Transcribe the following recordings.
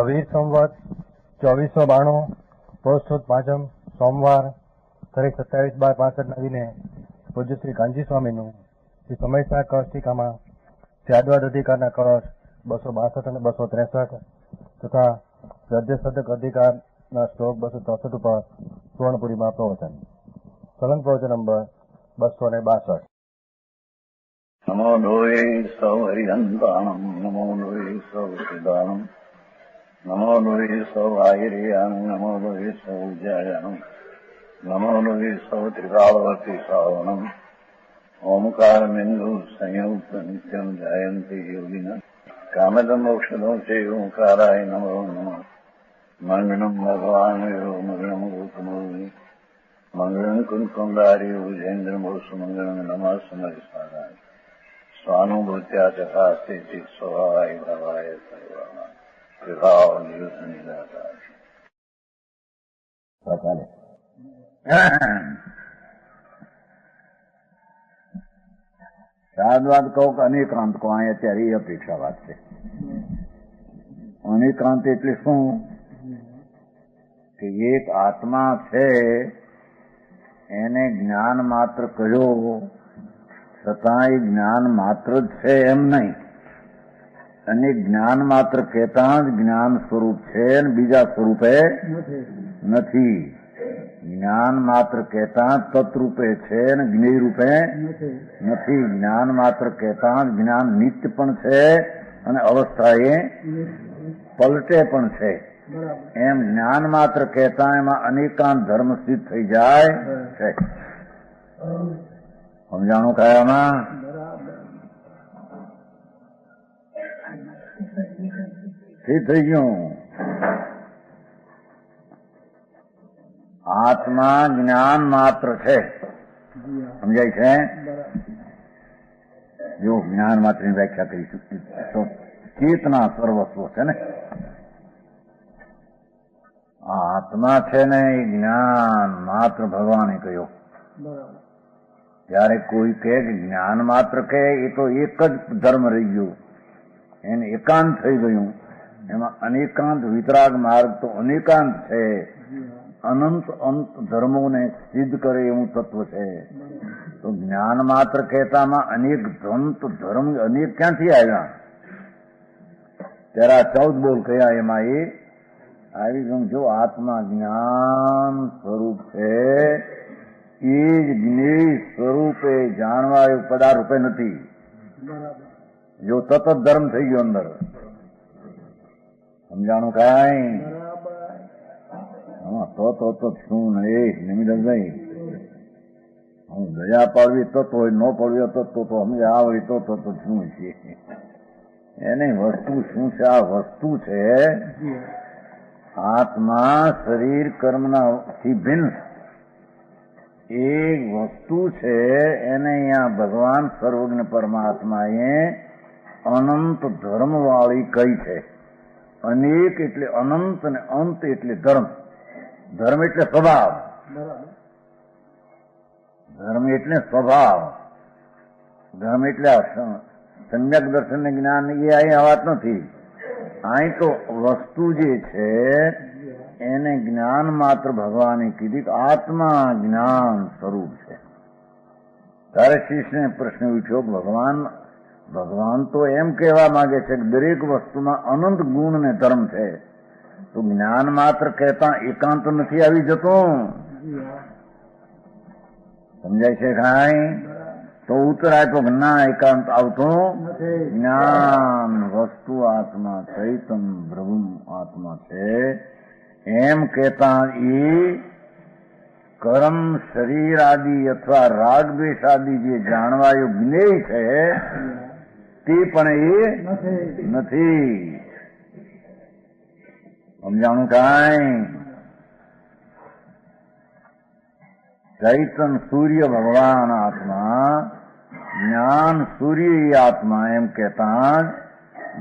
વીર સંવત 2492 પોષ સુદ પાંચમ સોમવાર તારીખ 27/12/65 દિને પૂજ્ય શ્રી કાનજી સ્વામીનું શ્રી સમયસા કળશ ટીકામાં ત્યાદવાદ અધિકારના કળશ 262 અને 263 તથા ગદ્ય સદક અધિકારના શ્લોક 264 ઉપર સુવર્ણપુરીમાં પ્રવચન. સલંગ પ્રવચન નંબર 262. નમો લોહે સૌ હરિહંતાણમ નમો લોહે સૌ સિદ્ધાણમ નમો લોહે સૌ આયર્યાણમ નમો લોહે સૌ જયાણમ નમો લોહે સૌ ત્રિકાળવર્તી શ્રાવણમ ઓમકાર બિંદુ સંયુક્ત નિત્યમ જાયંતી યોગિના કામદમ મોક્ષદો છે ઓંકારાય નમો નમઃ. મંગળમ ભગવાન મંગળમ ગોકમોહિ મંગળમ કુંકુંડારી ઉજેન્દ્રમોસુ મંગળમ નમઃ સમરિસ્વારાય સ્વાનુભૂત્યા ચકાસ્તે સ્વભાવાય ભાવાય સર્વાના વિભાવ નિયુત નિરાકાર. શાદવાદ કહો કે અનેકાંત કહો, અહીં અત્યારે એ અપેક્ષા વાત છે. અનેકાંત એટલે શું કે એક આત્મા છે એને જ્ઞાન માત્ર કહ્યો છતાં એ જ્ઞાન માત્ર જ છે એમ નહીં, અને જ્ઞાન માત્ર કહેતા જ જ્ઞાન સ્વરૂપ છે અને બીજા સ્વરૂપે નથી. જ્ઞાન માત્ર કહેતા જ તત્રૂપે છે અને જ્ઞેય રૂપે નથી. જ્ઞાન માત્ર કહેતા જ જ્ઞાન નિત્ય પણ છે અને અવસ્થા એ પલટે પણ છે. એમ જ્ઞાન માત્ર કહેતા એમાં અનેકાંત ધર્મ સિદ્ધ થઈ જાય છે. સમજાણું કયામાં સિદ્ધ થઈ ગયું. આત્મા જ્ઞાન માત્ર છે, સમજાય છે? જો જ્ઞાન માત્ર ની વ્યાખ્યા કરીશું તો ચેતના સર્વસ્વ છે ને. આત્મા છે ને એ જ્ઞાન માત્ર ભગવાને કહ્યો. ત્યારે કોઈ કહે કે જ્ઞાન માત્ર કહે એ તો એક જ ધર્મ રહી ગયું, એને એકાંત થઈ ગયું. એમાં અનેકાંત વિતરાગ માર્ગ તો અનેકાંત છે, અનંત અંત ધર્મોને સિદ્ધ કરે એવું તત્વ છે. તો જ્ઞાન માત્ર કહેતામાં અનેક ધર્મ અનેક ક્યાંથી આવ્યા? ત્યારે 14 બોલ કયા એમાં એ આવી ગયું. જો આત્મા જ્ઞાન સ્વરૂપ છે એ જ જ્ઞેય સ્વરૂપે જાણવા એવું પદાર્થ રૂપે નથી. જો તત ધર્મ થઈ ગયો અંદર. સમજાણું કાંઈ? તો શું નહીં નિમિત્તભાઈ, હું દયા પાડવી તો હોય, ન પડવી તો સમજે આવડી તો શું છે એની વસ્તુ શું છે? આ વસ્તુ છે આત્મા શરીર કર્મનાથી ભિન્ન એક વસ્તુ છે. એને અહીંયા ભગવાન સર્વજ્ઞ પરમાત્માએ અનંત ધર્મ વાળી કઈ છે. અનેક એટલે અનંત અને અંત એટલે ધર્મ. ધર્મ એટલે સ્વભાવ, ધર્મ એટલે સ્વભાવ, ધર્મ એટલે સમ્યક દર્શન જ્ઞાન એ અહીં વાત નથી. અહીં તો વસ્તુ જે છે એને જ્ઞાન માત્ર ભગવાને કીધી. આત્મા જ્ઞાન સ્વરૂપ છે. તારે શિષ્યને પ્રશ્ન પૂછ્યો, ભગવાન તો એમ કહેવા માંગે છે કે દરેક વસ્તુમાં અનંત ગુણ ને ધર્મ છે, તો જ્ઞાન માત્ર કહેતા એકાંત નથી આવી જતું? સમજાય છે કાંઈ? તો ઉત્તર આપ્યો કે ના, એકાંત આવતું જ્ઞાન વસ્તુ આત્મા ચૈતન બ્રહ્મ આત્મા છે એમ કહેતા એ કર્મ શરીર આદિ અથવા રાગ દ્વેષ આદિ જે જાણવાયું જ્ઞેય છે તે પણ એ નથી. સમજાણું કાંઈ? ચૈતન સૂર્ય ભગવાન આત્મા, જ્ઞાન સૂર્ય આત્મા એમ કહેતા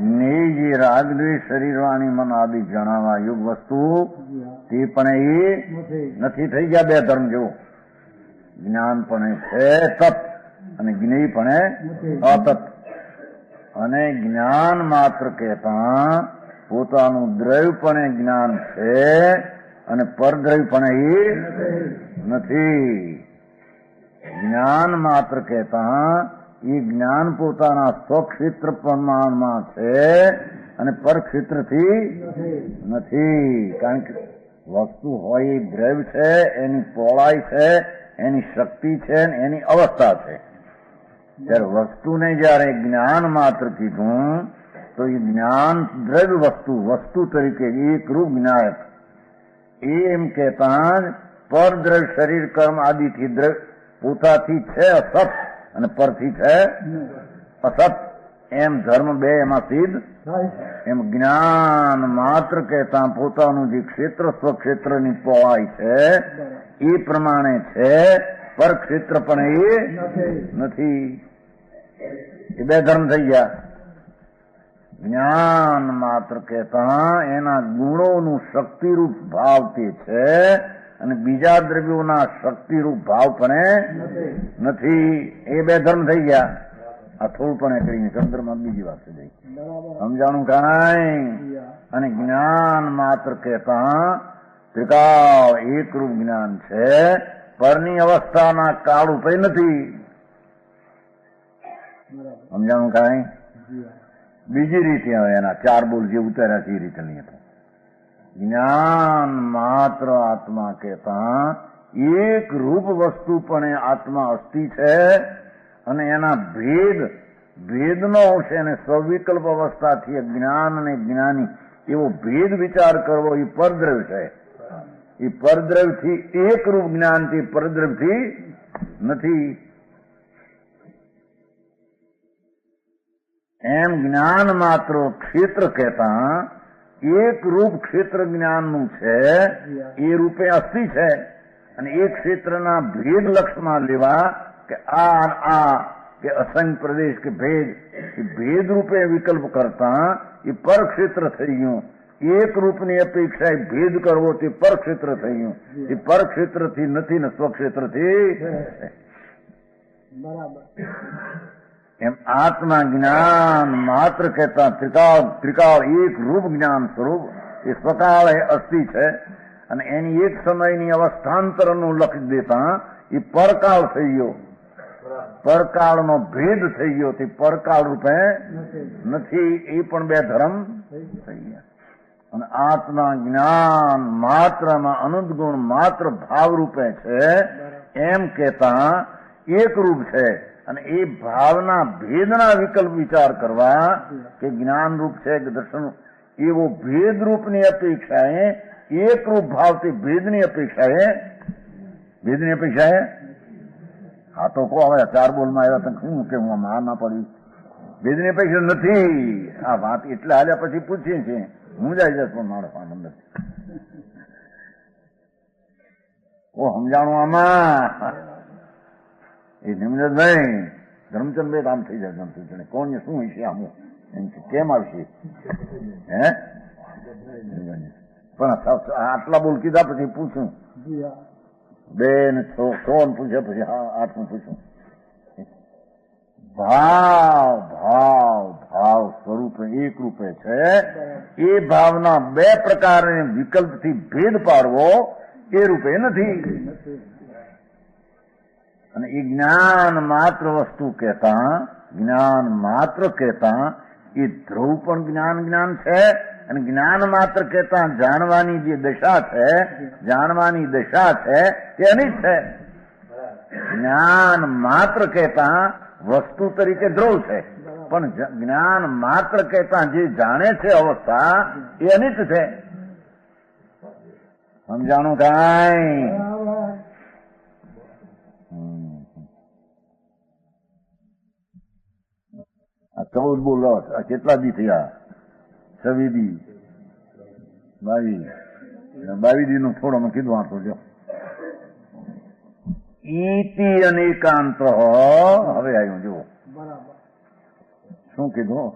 જ્ઞેય જે રાગદ્વેષ શરીર વાણી મન આદિ જણાવવા યુગ વસ્તુ તે પણ એ નથી. થઈ ગયા બે ધર્મ. જેવું જ્ઞાન પણ છે તત્ અને જ્ઞેય પણ અતત. અને જ્ઞાન માત્ર કહેતા પોતાનું દ્રવ્યપણે જ્ઞાન છે અને પરદ્રવ્યપણે એ નથી. જ્ઞાન માત્ર કહેતા એ જ્ઞાન પોતાના સ્વક્ષેત્ર પ્રમાણમાં છે અને પરક્ષેત્રથી નથી. કારણ કે વસ્તુ હોય એ દ્રવ્ય છે, એની પહોળાઈ છે, એની શક્તિ છે, એની અવસ્થા છે. ત્યારે વસ્તુને જયારે જ્ઞાન માત્ર કીધું તો એ જ્ઞાન દ્રવ્ય વસ્તુ તરીકે એકરૂપ જ્ઞાયક. એમ કહેતા પરદ્રવ્ય શરીર કર્મ આદિથી દ્રવ્ય પોતાથી છે અસત અને પરથી છે અસત. એમ ધર્મ બે એમાં સિદ્ધ. એમ જ્ઞાન માત્ર કહેતા પોતાનું જે ક્ષેત્ર સ્વક્ષેત્રની પહોળાઈ છે એ પ્રમાણે છે, પર ક્ષેત્ર પણ એ નથી. એ બે ધર્મ થઈ ગયા. જ્ઞાન માત્ર કહેતા એના ગુણોનું શક્તિરૂપ ભાવ તે છે અને બીજા દ્રવ્યોના શક્તિરૂપ ભાવ પણ નથી. એ બે ધર્મ થઈ ગયા. આ થોડું કરીને ચંદ્રમાં બીજી વાત થઈ ગઈ. સમજાણું કાંઈ? અને જ્ઞાન માત્ર કહેતા ત્રિકાળ એકરૂપ જ્ઞાન છે, પરની અવસ્થાના કાળ ઉપર નથી. સમજાણું કાંઈ? બીજી રીતે હવે એના ચાર બોલ જે ઉતાર્યા છે એ રીતે નહીં હતું. જ્ઞાન માત્ર આત્મા કહેતા એક રૂપ વસ્તુ પણ આત્મા અસ્થિ છે અને એના ભેદનો અંશ એને સ્વવિકલ્પ અવસ્થાથી જ્ઞાન અને જ્ઞાની એવો ભેદ વિચાર કરવો એ પરદ્રવ્ય છે. એ પરદ્રવ્યથી એકરૂપ જ્ઞાનથી પરદ્રવ્યથી નથી. એમ જ્ઞાન માત્ર ક્ષેત્ર કહેતા એક રૂપ ક્ષેત્ર જ્ઞાનનું છે, એ રૂપે અસ્થિ છે અને એ ક્ષેત્રના ભેદ લક્ષમાં લેવા કે આ કે અસંગ પ્રદેશ કે ભેદ, એ ભેદ રૂપે વિકલ્પ કરતા એ પરક્ષેત્ર થઈ ગયું. એક રૂપની અપેક્ષા ભેદ કરવો તે પરક્ષેત્ર થઈ ગયું. એ પરક્ષેત્રથી નથી ને સ્વક્ષેત્રથી. એમ આત્મા જ્ઞાન માત્ર કહેતા ત્રિકાળ એક રૂપ જ્ઞાન સ્વરૂપ એ સ્વકાળ અસ્થિ છે અને એની એક સમયની અવસ્થાંતરનું લક્ષ દેતા એ પરકાળ થઈ ગયો. પરકાળનો ભેદ થઈ ગયો તે પરકાળ રૂપે નથી. એ પણ બે ધર્મ થઈ ગયા. અને આત્મા જ્ઞાન માત્રમાં અનંત ગુણ માત્ર ભાવ રૂપે છે એમ કહેતા એક રૂપ છે અને એ ભાવના ભેદના વિકલ્પ વિચાર કરવા કે જ્ઞાન રૂપ છે કે દર્શન એવો ભેદ રૂપની અપેક્ષાએ એક રૂપ ભાવથી ભેદની અપેક્ષાએ હા તો કહો હવે ચાર બોલમાં આવ્યા તો શું કે હું આ ના પડ્યું. ભેદની અપેક્ષા નથી. આ વાત એટલે હાલ્યા પછી પૂછીએ છીએ હું જાય જશ પણ મારો આનંદ સમજાણું આમાં. એ નિમજભાઈ ધર્મચંદ આમ થઈ જાય. ધર્મચંદ કોણ શું હશે આમ એમ કેમ આવશે હે પણ આટલા બોલ કીધા પછી પૂછું બે ને સો ને પૂછ્યા પછી આઠમું પૂછું. ભાવ સ્વરૂપે એક રૂપે છે. એ ભાવના બે પ્રકારે વિકલ્પથી ભેદ પાડવો એ રૂપે નથી. અને એ જ્ઞાન માત્ર વસ્તુ કહેતા એ ધ્રુવ પણ જ્ઞાન છે અને જ્ઞાન માત્ર કહેતા જાણવાની જે દશા છે તે અનિત છે. જ્ઞાન માત્ર કહેતા વસ્તુ તરીકે ધ્રુવ છે પણ જ્ઞાન માત્ર કહેતા જે જાણે છે અવસ્થા એ અનિત છે. સમજાણું કાંઈ? આ 14 બોલો. આ કેટલા દી થયા? 26 દી 22 દી નું થોડો મેં કીધું આટલું જો. ઈતિ અનેકાંત હવે આવ્યું જુઓ શું કીધું.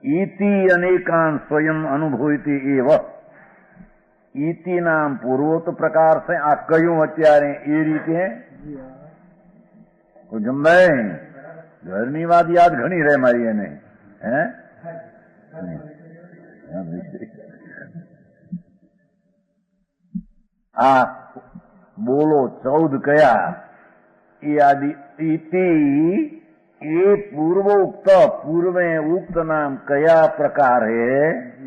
ઈતિ અનેકાંત સ્વયં અનુભૂતિ એવ. ઈતિ નામ પૂર્વોત પ્રકાર છે. આ કયું અત્યારે એ રીતે જમભાઈ ઘરની વાત યાદ ઘણી રહે મારી એને હે આ બોલો 14 કયા એ આદિ ઇતિ એ પૂર્વોક્ત પૂર્વે ઉક્ત નામ કયા પ્રકારે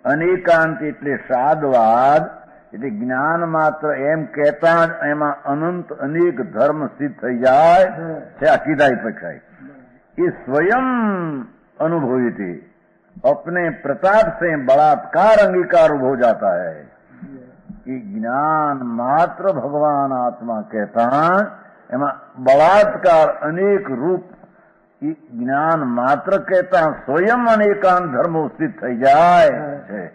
અનેકાંત એટલે સાદવાદ એટલે જ્ઞાન માત્ર એમ કહેતા જ એમાં અનંત અનેક ધર્મ સિદ્ધ થઈ જાય છે આ કીધા અપેક્ષા ये स्वयं अनुभवी थी अपने प्रताप से बलात्कार अंगीकार हो जाता है कि ज्ञान मात्र भगवान आत्मा कहता एमा बलात्कार अनेक रूप ज्ञान मात्र कहता स्वयं अनेकांत धर्मो स्थित થઈ જાય છે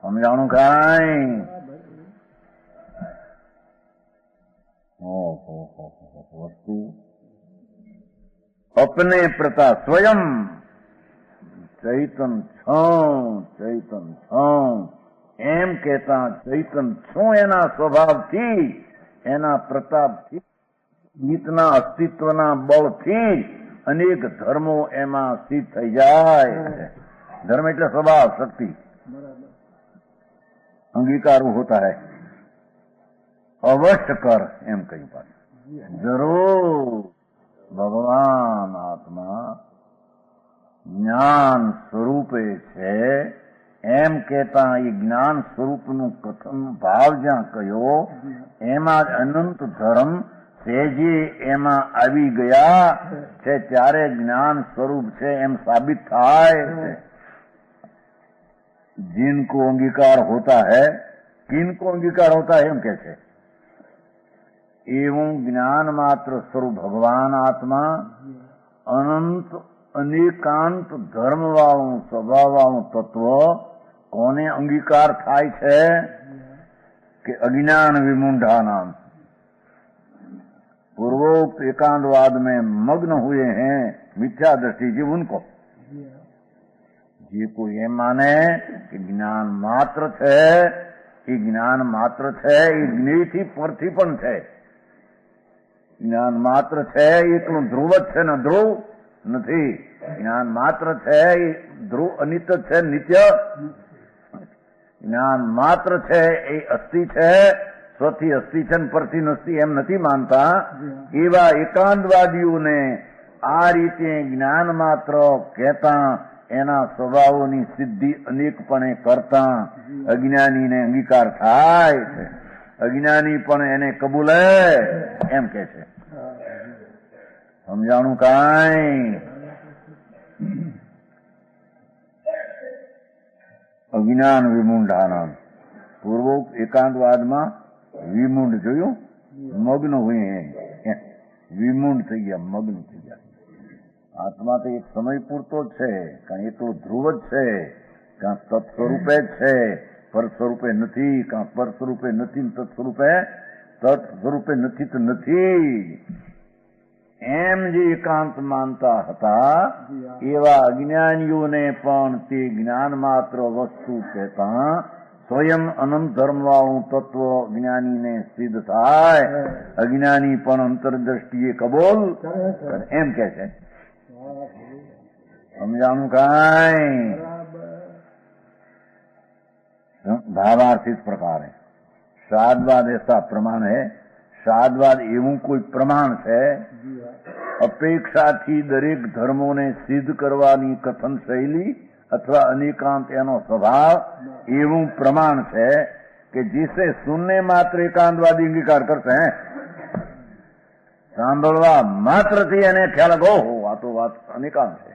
સમજાણું કાંઈ વસ્તુ अपने प्रताप स्वयं चैतन छो एम कहता चैतन छो एना स्वभाव थी एना प्रताप थी गीतना अस्तित्वना बल थी अनेक धर्मो एमा सिद्ध થઈ જાય धर्म એટલે स्वभाव शक्ति अंगीकार होता है अवश्य कर एम कहीं पास जरूर ભગવાન આત્મા જ્ઞાન સ્વરૂપે છે એમ કહેતા એ જ્ઞાન સ્વરૂપનું કથન ભાવ જ્યાં કયો એમાં જ અનંત ધર્મ સેજે એમાં આવી ગયા છે ત્યારે જ્ઞાન સ્વરૂપ છે એમ સાબિત થાય છે जिनको अंगीकार होता है किनको अंगीकार होता है एम કે છે एवं ज्ञान मात्र स्वरूप भगवान आत्मा अनंत अनेकांत धर्म वाळું स्वभाव वाळું तत्व कोने अंगीकार થાય છે कि अज्ञान विमुंढा नाम पूर्वोक्त एकांतवाद में मग्न हुए हैं मिथ्या दृष्टि जी उनको જે કોઈ એમ માને કે જ્ઞાન માત્ર છે એ જ્ઞાન માત્ર છે એ જ્ઞેયથી પરથી પણ છે જ્ઞાન માત્ર છે એકલું ધ્રુવ જ છે ને ધ્રુવ નથી જ્ઞાન માત્ર છે એ ધ્રુવ અનિત્ય છે નિત્ય જ્ઞાન માત્ર છે એ અસ્થિ છે સ્વથી અસ્થિ છે ને પરથી નસ્તી એમ નથી માનતા એવા એકાંતવાદીઓને આ રીતે જ્ઞાન માત્ર કહેતા એના સ્વભાવોની સિદ્ધિ અનેકપણે કરતા અજ્ઞાનીને અંગીકાર થાય છે અજ્ઞાની પણ એને કબૂલે એમ કે છે સમજાણું કાંઈ અજ્ઞાન વિમુંઢાનામ પૂર્વોક્ત એકાંતવાદમાં વિમુંડ જોયું મગ્ન હોય વિમુંડ થઈ ગયા મગ્ન થઈ ગયા આત્મા તો એક સમય પૂરતો જ છે કાં એટલું ધ્રુવ જ છે કાં તત્સ્વરૂપે જ છે પર સ્વરૂપે નથી કાં પર સ્વરૂપે નથી તત્સ્વરૂપે નથી તો નથી એમ જે એકાંત માનતા હતા એવા અજ્ઞાનીઓને પણ તે જ્ઞાન માત્ર વસ્તુ કહેતા સ્વયં અનંત ધર્મ વાળું તત્વ જ્ઞાનીને સિદ્ધ થાય અજ્ઞાની પણ અંતરદ્રષ્ટિએ કબૂલ એમ કે છે समझाणु काई भावार्थ इस प्रकार है श्राद्धवाद ऐसा प्रमाण है श्राद्धवाद एवं कोई प्रमाण है अपेक्षा थी दरेक धर्मों ने सिद्ध करवानी कथन शैली अथवा अनेकांत एनो स्वभाव एवं प्रमाण है कि जिसे सुनने मात्र एकांतवादी अंगीकार करते हैं સાંભળવા માત્રથી એને ખ્યાલ ગો આ તો વાત અનેકાંત છે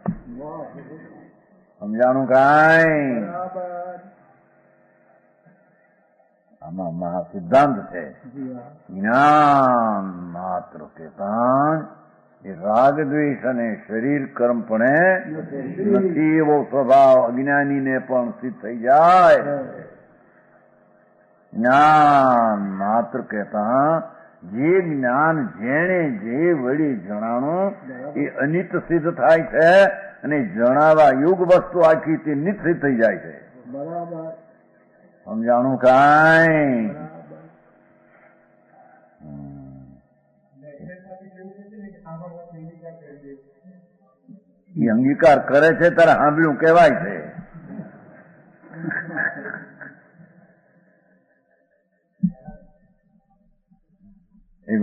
સમજાણું કાંઈ આમાં મહાસિદ્ધાંત છે જ્ઞાન માત્ર કહેતા એ રાગ દ્વેષ અને શરીર કર્મ પણ નથી એવો સ્વભાવ અજ્ઞાનીને પણ સિદ્ધ થઈ જાય જ્ઞાન માત્ર કહેતા જે જ્ઞાન જેણે જે વળી જણાણું એ અનિત સિદ્ધ થાય છે અને જણાવા યુગ વસ્તુ આખી તે નિત સિદ્ધ થઈ જાય છે સમજાણું કાંઈ એ અંગીકાર કરે છે ત્યારે સાંભળ્યું કહેવાય છે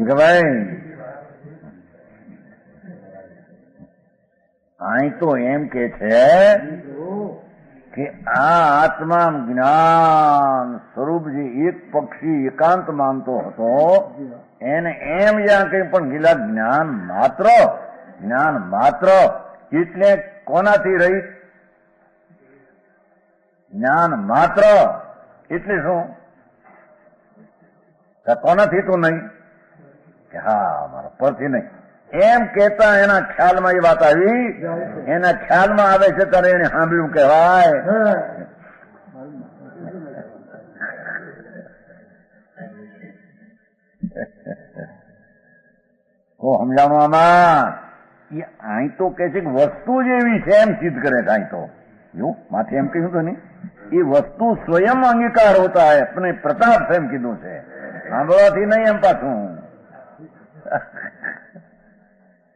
કે ભાઈ અહીં તો એમ કે છે કે આ આત્મા જ્ઞાન સ્વરૂપ જે એક પક્ષી એકાંત માનતો હતો એને એમ જ્યાં કઈ પણ ગીલા જ્ઞાન માત્ર એટલે કોનાથી રહી? જ્ઞાન માત્ર એટલે શું? કોનાથી તો નહીં કે હા મારા પરથી નહીં એમ કેતા એના ખ્યાલમાં એ વાત આવી, એના ખ્યાલમાં આવે છે ત્યારે એને સાંભળ્યું કહેવાય. તો સમજાણું આમાં એ અહીં તો કે છે કે વસ્તુ જ એવી છે એમ સિદ્ધ કરે છે. અહીં તો જો માથે એમ કહ્યું તો નહીં, એ વસ્તુ સ્વયં અંગીકાર હોતા હૈ, अपने પ્રતાપ છે એમ કીધું છે, સાંભળવાથી નહીં એમ પાછું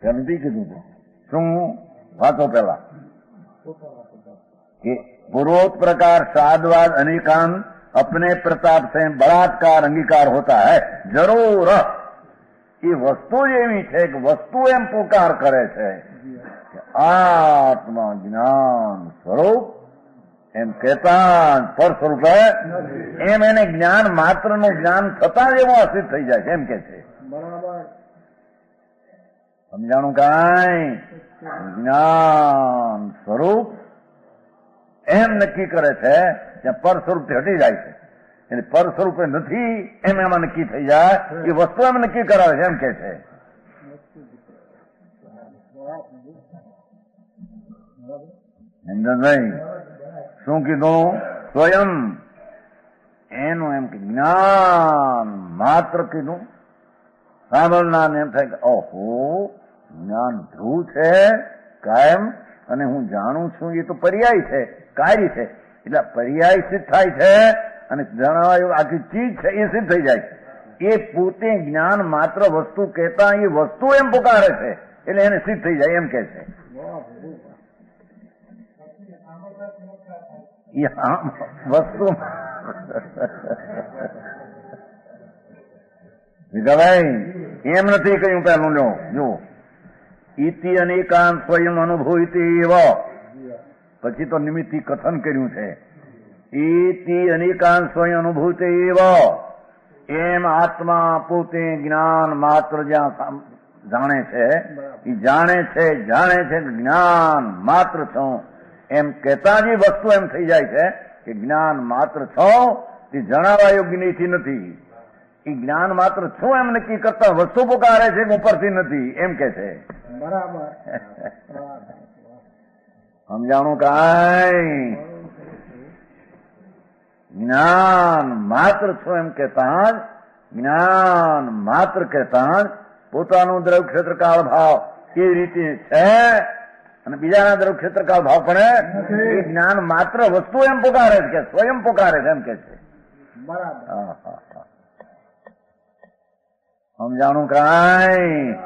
નથી કીધું છે. શું વાંચો પેલા કે પૂર્વोक्त प्रकार साधवाद अनेकांत अपने प्रताप से बलात्कार अंगीकार होता है जरूर. એ વસ્તુ જ એવી છે કે વસ્તુ એમ પુકાર કરે છે કે આત્મા જ્ઞાન સ્વરૂપ એમ કહેતા પર સ્વરૂપે એમ એને જ્ઞાન માત્ર નું જ્ઞાન થતા જ એવું અસિદ્ધ થઈ જાય છે એમ કે છે. સમજાણું કાંઈ? જ્ઞાન સ્વરૂપ એમ નક્કી કરે છે ત્યાં પર સ્વરૂપથી હટી જાય છે. એટલે પર સ્વરૂપે નથી એમ એમાં નક્કી થઈ જાય, એ વસ્તુ એમ નક્કી કરાવે છે એમ કે છે. નહીં શું કીધું? સ્વયં એનું એમ કે જ્ઞાન માત્ર કીધું. સાંભળનાર એમ થાય કે ઓહો જ્ઞાન ધ્રુવ છે કાયમ, અને હું જાણું છું એ તો પર્યાય છે, કાર્ય છે, એટલે પર્યાય સિદ્ધ થાય છે અને જણાવાયું આખી ચીજ છે એ સિદ્ધ થઈ જાય. એ પોતે જ્ઞાન માત્ર વસ્તુ કહેતા એ વસ્તુ એમ પુકારે છે એટલે એને સિદ્ધ થઈ જાય એમ કે છે. વસ્તુ ભાઈ એમ નથી કહ્યું પેલું જો ઇતિ અનેકાંત સ્વયં અનુભૂતિ એવ, પછી તો નિમિત્તિ કથન કર્યું છે. ઇતિ અનેકાંત સ્વયં અનુભૂતિ એવ, એમ આત્મા પોતે જ્ઞાન માત્ર જ્યાં જાણે છે એ જાણે છે જ્ઞાન માત્ર છો એમ કહેતા જ વસ્તુ એમ થઈ જાય છે કે જ્ઞાન માત્ર છો તે જણાવવા યોગ્યથી નથી. એ જ્ઞાન માત્ર છું એમ નક્કી કરતા વસ્તુ પુકારે છે ઉપરથી નથી એમ કે છે. બરાબર સમજાણું કાંઈ? જ્ઞાન માત્ર છો એમ કહેતા જ્ઞાન માત્ર કહેતા પોતાનું દ્રવ્ય ક્ષેત્રકાળ ભાવ એ રીતે છે અને બીજાના દ્રવ્ય ક્ષેત્રકાળ ભાવ પણ એ જ્ઞાન માત્ર વસ્તુ એમ પુકારે છે કે સ્વયં પુકારે છે એમ કે છે. બરાબર સમજાણું કાંઈ?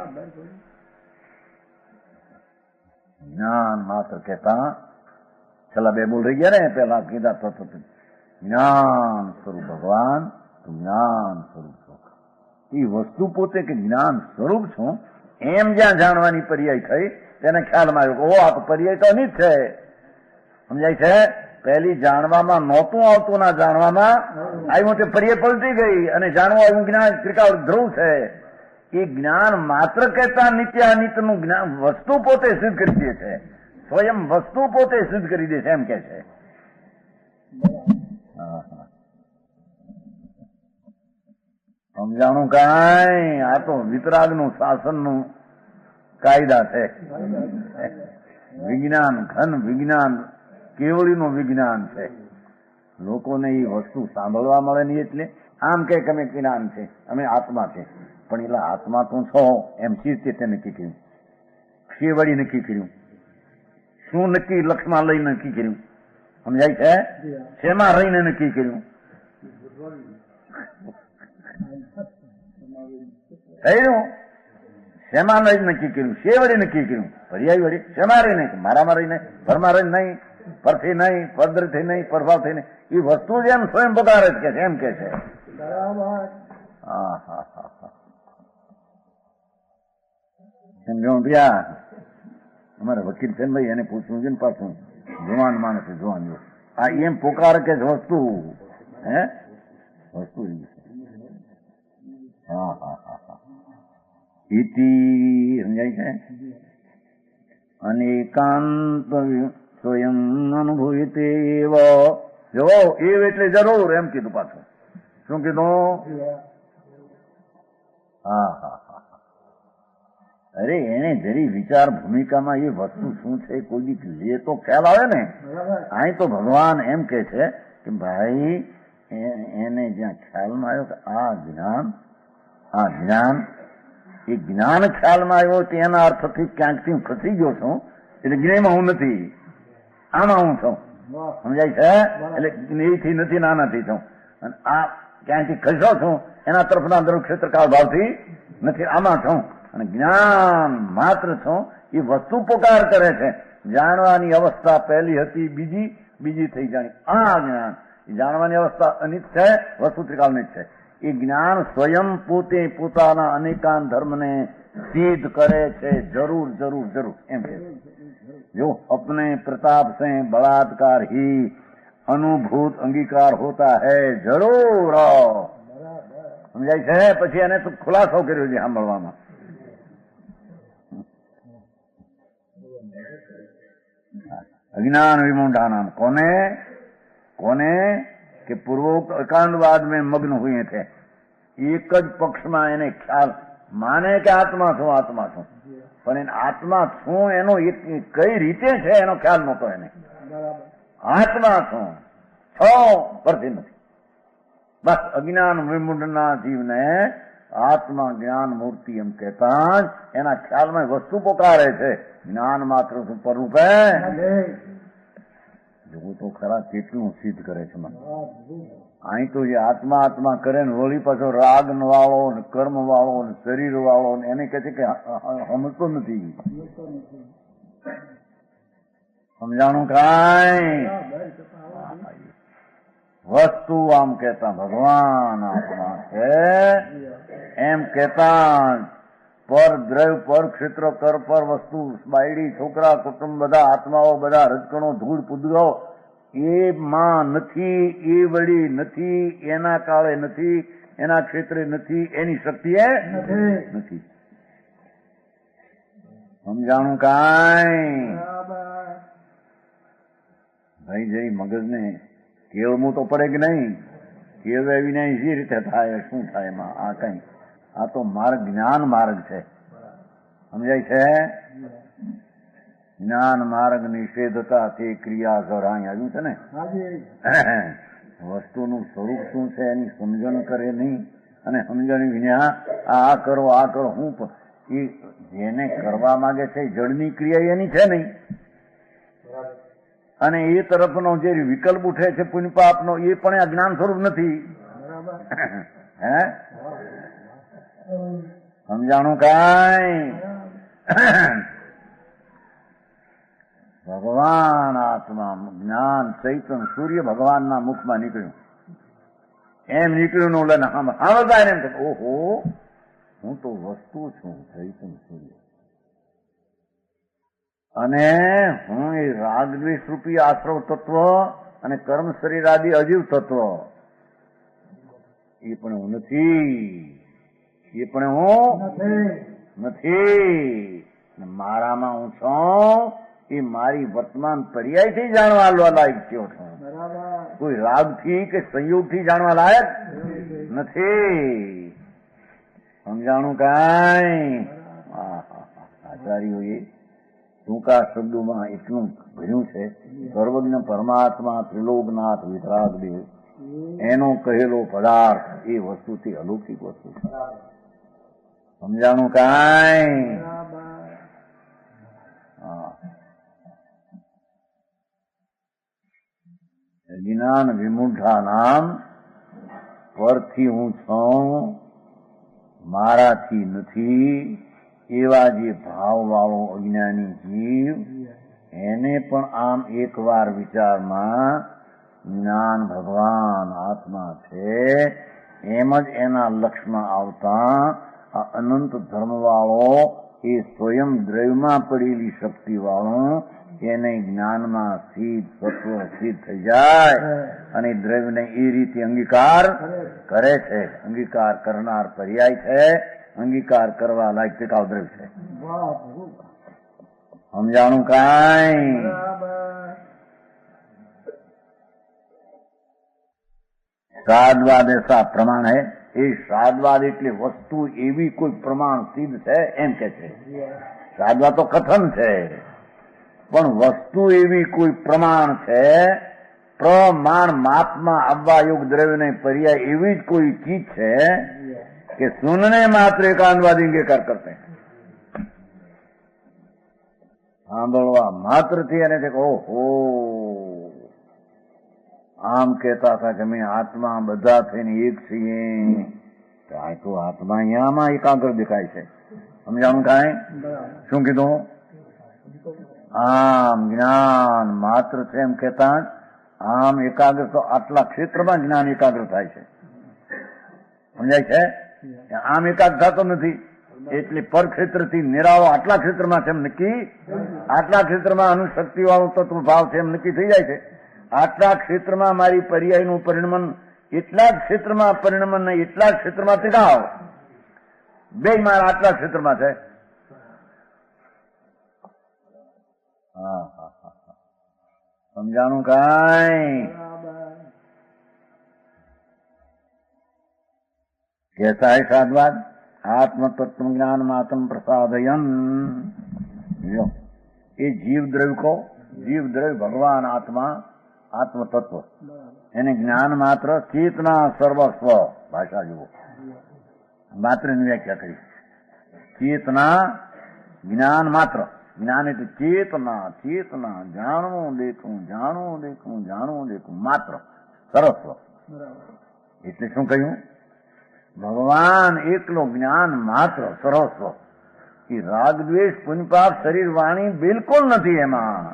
જ્ઞાન માત્ર કહેતા છેલ્લા બે બોલ રહી ગયા ને, પેલા કીધા તો જ્ઞાન સ્વરૂપ ભગવાન, જ્ઞાન સ્વરૂપ છો એ વસ્તુ પોતે કે જ્ઞાન સ્વરૂપ છું એમ જ્યાં જાણવાની પર્યાય થઈ તેને ખ્યાલમાં આવ્યો કે ઓ આ તો પર્યાય તો અનિત છે. સમજાય છે? પહેલી જાણવામાં નહોતું આવતું, ના જાણવામાં આવ્યું તે પર્યાય પલટી ગઈ અને જાણવા આવ્યું જ્ઞાન ત્રિકાળ ધ્રુવ છે. એ જ્ઞાન માત્ર કહેતા નિત્યાનિત્યનું જ્ઞાન વસ્તુ પોતે સિદ્ધ કરી દે છે, સ્વયં વસ્તુ પોતે સિદ્ધ કરી દે છે એમ કે છે. સમજાણું કાંઈ? આ તો વિતરાગનું શાસનનું કાયદા છે. વિજ્ઞાન ઘન વિજ્ઞાન કેવળીનું વિજ્ઞાન છે. લોકોને એ વસ્તુ સાંભળવા મળે નહીં એટલે આમ કે અમે જ્ઞાન છે, અમે આત્મા છે, પણ એટલે આત્મા તો છો એમ ચીજ તે નક્કી કર્યું, શેવડી નક્કી કર્યું, શું નક્કી લક્ષમાં લઈને નક્કી કર્યું. સમજાય છે? શેમાં રહીને નક્કી કર્યું? થયું શેમાં લઈને નક્કી કર્યું? શેવડી નક્કી કર્યું, પર્યાય વળી શેમાં રહીને? મારામાં રહીને, પરમાં રહીને નહીં, પરથી નહીં, પરદ્રથી નહીં, પ્રભાવથી નહીં. એ વસ્તુ જ એમ સ્વયં પગારે જ કે છે એમ કે છે. સમજો ભૈયા અમારા વકીલ છે ને ભાઈ, એને પૂછવું છે ને પાછું જુવાન માણસ છે, જુવાન જો આ એમ પોકાર કે વસ્તુ હે વસ્તુ હા હા હા હા ઇતિ સમજાય છે. અનેકાંત સ્વયં અનુભવિતે એવ જો એવ એટલે જરૂર એમ કીધું પાછું. શું કીધું? હા હા હા. અરે એને જરી વિચાર ભૂમિકામાં એ વસ્તુ શું છે કોઈ દી એ તો ખ્યાલ આવે ને. અહીં તો ભગવાન એમ કે છે કે ભાઈ એને જ્યાં ખ્યાલમાં આવ્યો કે આ જ્ઞાન એ જ્ઞાન ખ્યાલમાં આવ્યો તેના અર્થથી ક્યાંકથી હું ખસી ગયો છું, એટલે જ્ઞેયમાં હું નથી, આમાં હું છું. સમજાય છે? એટલે જ્ઞેયથી નથી ને આનાથી છું, અને આ ક્યાંથી ખસ્યો છું એના તરફના ધર્મ ક્ષેત્રકાળ ભાવથી નથી, આમાં છું. અને જ્ઞાન માત્ર છું એ વસ્તુ પોકાર કરે છે. જાણવાની અવસ્થા પહેલી હતી, બીજી થઈ જાણી. આ જ્ઞાન જાણવાની અવસ્થા અનિત છે, વસ્તુ ત્રિકાળની છે. એ જ્ઞાન સ્વયં પોતે પોતાના અનેકાન ધર્મને સિદ્ધ કરે છે. જરૂર જરૂર જરૂર એમ કે જો અપને પ્રતાપ से बलात्कार ही अनुभूत अंगीकार होता है જરૂર. સમજાય છે? પછી એને તો ખુલાસો કર્યો છે સાંભળવામાં. अज्ञान विमूढ़ानाम कोने કે પૂર્વોક્ત એકાંતવાદ में मग्न हुए थे. એક જ પક્ષમાં એને ખ્યાલ માને કે આત્મા છું, પણ એને આત્મા છું એનો કઈ રીતે છે એનો ખ્યાલ નહોતો એને. આત્મા છું પરથી નથી. બસ અજ્ઞાન વિમૂઢના જીવને આત્મા જ્ઞાન મૂર્તિ એમ કહેતા જ એના ખ્યાલમાં વસ્તુ પોકારે છે. જ્ઞાન માત્ર શું પરરૂપ હે? જોવું તો ખરા કેટલું સિદ્ધ કરે છે મને. અહીં તો જે આત્મા કરે ને વળી પાછો રાગ વાળો ને કર્મ વાળો ને શરીર વાળો ને એને કહે છે કે સમજતો નથી. સમજાણું કાંઈ? વસ્તુ આમ કહેતા ભગવાન આત્મા છે એમ કહેતા પર દ્રવ્ય પર ક્ષેત્ર કર પર વસ્તુ બાયડી છોકરા કુટુંબ બધા આત્માઓ બધા રજકણો ધૂળ પૂદગો એ માં નથી, એ વળી નથી, એના કાળે નથી, એના ક્ષેત્રે નથી, એની શક્તિએ નથી. સમજાણું કાંઈ? ભાઈ જઈ મગજને કેળવું તો પડે કે નહીં? કેળવે વિના જે રીતે થાય શું થાય એમાં? આ કઈ આ તો માર્ગ જ્ઞાન માર્ગ છે. સમજાય છે? જ્ઞાન માર્ગ નિષેધતા તે ક્રિયા કરાય આવ્યું છે ને. વસ્તુનું સ્વરૂપ શું છે એની સમજણ કરે નહીં, અને સમજણ વિના આ કરો હું એ જેને કરવા માંગે છે જળની ક્રિયા એની છે નહીં, અને એ તરફનો જે વિકલ્પ ઉઠે છે પુણ્ય પાપનો એ પણ અજ્ઞાન સ્વરૂપ નથી. હે સમજાણું કાંઈ? ભગવાન આત્મા જ્ઞાન ચૈતન સૂર્ય ભગવાનના મુખમાં નીકળ્યું એમ નીકળ્યું ઓલે સાંભળતા એમ કે ઓહો હું તો વસ્તુ છું ચૈતન સૂર્ય, અને હું એ રાગદ્વેષ રૂપી આશ્રવ તત્વ અને કર્મ શરીર આદિ અજીવ તત્વ એ પણ હું નથી, એ પણ હું નથી. મારામાં હું છું એ મારી વર્તમાન પર્યાયથી જાણવા લાયક થયો છું. કોઈ રાગથી કે સંયોગથી જાણવા લાયક નથી. સમજાણું કાંઈ? આચાર્યોએ ટૂંકા શબ્દોમાં એટલું ભર્યું છે. સર્વજ્ઞ પરમાત્મા ત્રિલોકનાથ વિતરાગદેવ એનો કહેલો પદાર્થ એ વસ્તુથી અલૌકિક વસ્તુ છે. સમજાણું કાંઈ? જ્ઞાન વિમૂઢા નામ પરથી હું છું, મારાથી નથી એવા જે ભાવવાળો અજ્ઞાની જીવ એને પણ આમ એકવાર વિચારમાં જ્ઞાન ભગવાન આત્મા છે એમ જ એના લક્ષમાં આવતા આ અનંત ધર્મવાળો એ સ્વયં દ્રવ્યમાં પડેલી શક્તિ વાળું એને જ્ઞાનમાં સિદ્ધ તત્વ સિદ્ધ થઈ જાય અને દ્રવ્યને એ રીતે અંગીકાર કરે છે. અંગીકાર કરનાર પર્યાય છે, અંગીકાર કરવા લાયક ટીકાવ દ્રવ્ય છે. સમજાણું કાંઈ? સાદવાદ એસા પ્રમાણ હૈ. એ સાદવાદ એટલે વસ્તુ એવી કોઈ પ્રમાણ સિદ્ધ છે એમ કે છે. સાદવાદ તો કથન છે, પણ વસ્તુ એવી કોઈ પ્રમાણ છે, પ્રમાણ માપમાં આવવા યોગ દ્રવ્યને પર્યાય એવી જ કોઈ ચીજ છે કે સુનને માત્ર એકાંતવાદ અંગીકાર કરતે. સાંભળવા માત્રથી એને ઓહો આમ કહેતા હતા કે મેં આત્મા બધા થઈને એક છીએ. આ તો આત્મા અહીંયામાં એકાગ્ર દેખાય છે. સમજાણું કાંઈ? શું કીધું? આમ જ્ઞાન માત્ર છે એમ કહેતા આમ એકાગ્ર તો આટલા ક્ષેત્રમાં જ્ઞાન એકાગ્ર થાય છે. સમજાય છે? આમ એકાગ્ર થતો નથી. એટલે પર ક્ષેત્રથી નિરાળો આટલા ક્ષેત્રમાં છે એમ નક્કી, આટલા ક્ષેત્રમાં અનુશક્તિ વાળું તત્વ ભાવ છે એમ નક્કી થઈ જાય છે. આટલા ક્ષેત્રમાં મારી પર્યાયનું પરિણમન, એટલા જ ક્ષેત્રમાં પરિણમન ને એટલા જ ક્ષેત્રમાં ટીકાવ, બે મારા આટલા ક્ષેત્રમાં છે. સમજાણું કાંઈ? कैसा है साधवाद? आत्म तत्व ज्ञान मातम प्रसादयन. ये जीव द्रव्य को, जीव द्रव्य भगवान आत्मा आत्म तत्व એને જ્ઞાન માત્ર ચેતના સર્વસ્વ. ભાષા જુઓ, માત્ર ની વ્યાખ્યા કરી. ચેતના જ્ઞાન માત્ર. જ્ઞાન એટલે ચેતના, ચેતના જાણવું દેખવું, જાણવું દેખવું, જાણવું દેખવું માત્ર સર્વસ્વ. એટલે શું કહ્યું? ભગવાન એકલો જ્ઞાન માત્ર સર્વસ્વ. એ રાગ દ્વેષ પુણ્યપાપ શરીર વાણી બિલકુલ નથી એમાં.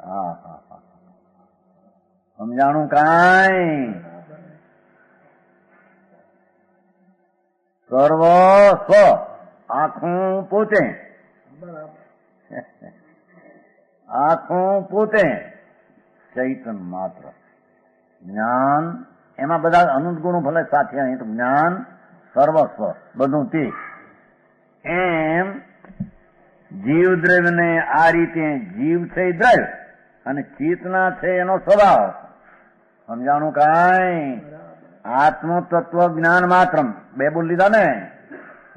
હા હા હા, સમજાણું કાંઈ? સર્વ સ્વ આખું પોતે, આખું પોતે ચૈતન માત્ર. જ્ઞાન એમાં બધા અનુગુણો ભલે સાથે અહીં તો જ્ઞાન સર્વસ્વ બધું તે. એમ જીવ દ્રવ્યને આ રીતે જીવ છે દ્રવ્ય અને ચેતના છે એનો સ્વભાવ. સમજાણું કાંઈ? આત્મ તત્વ જ્ઞાન માત્ર બે બોલ લીધા ને.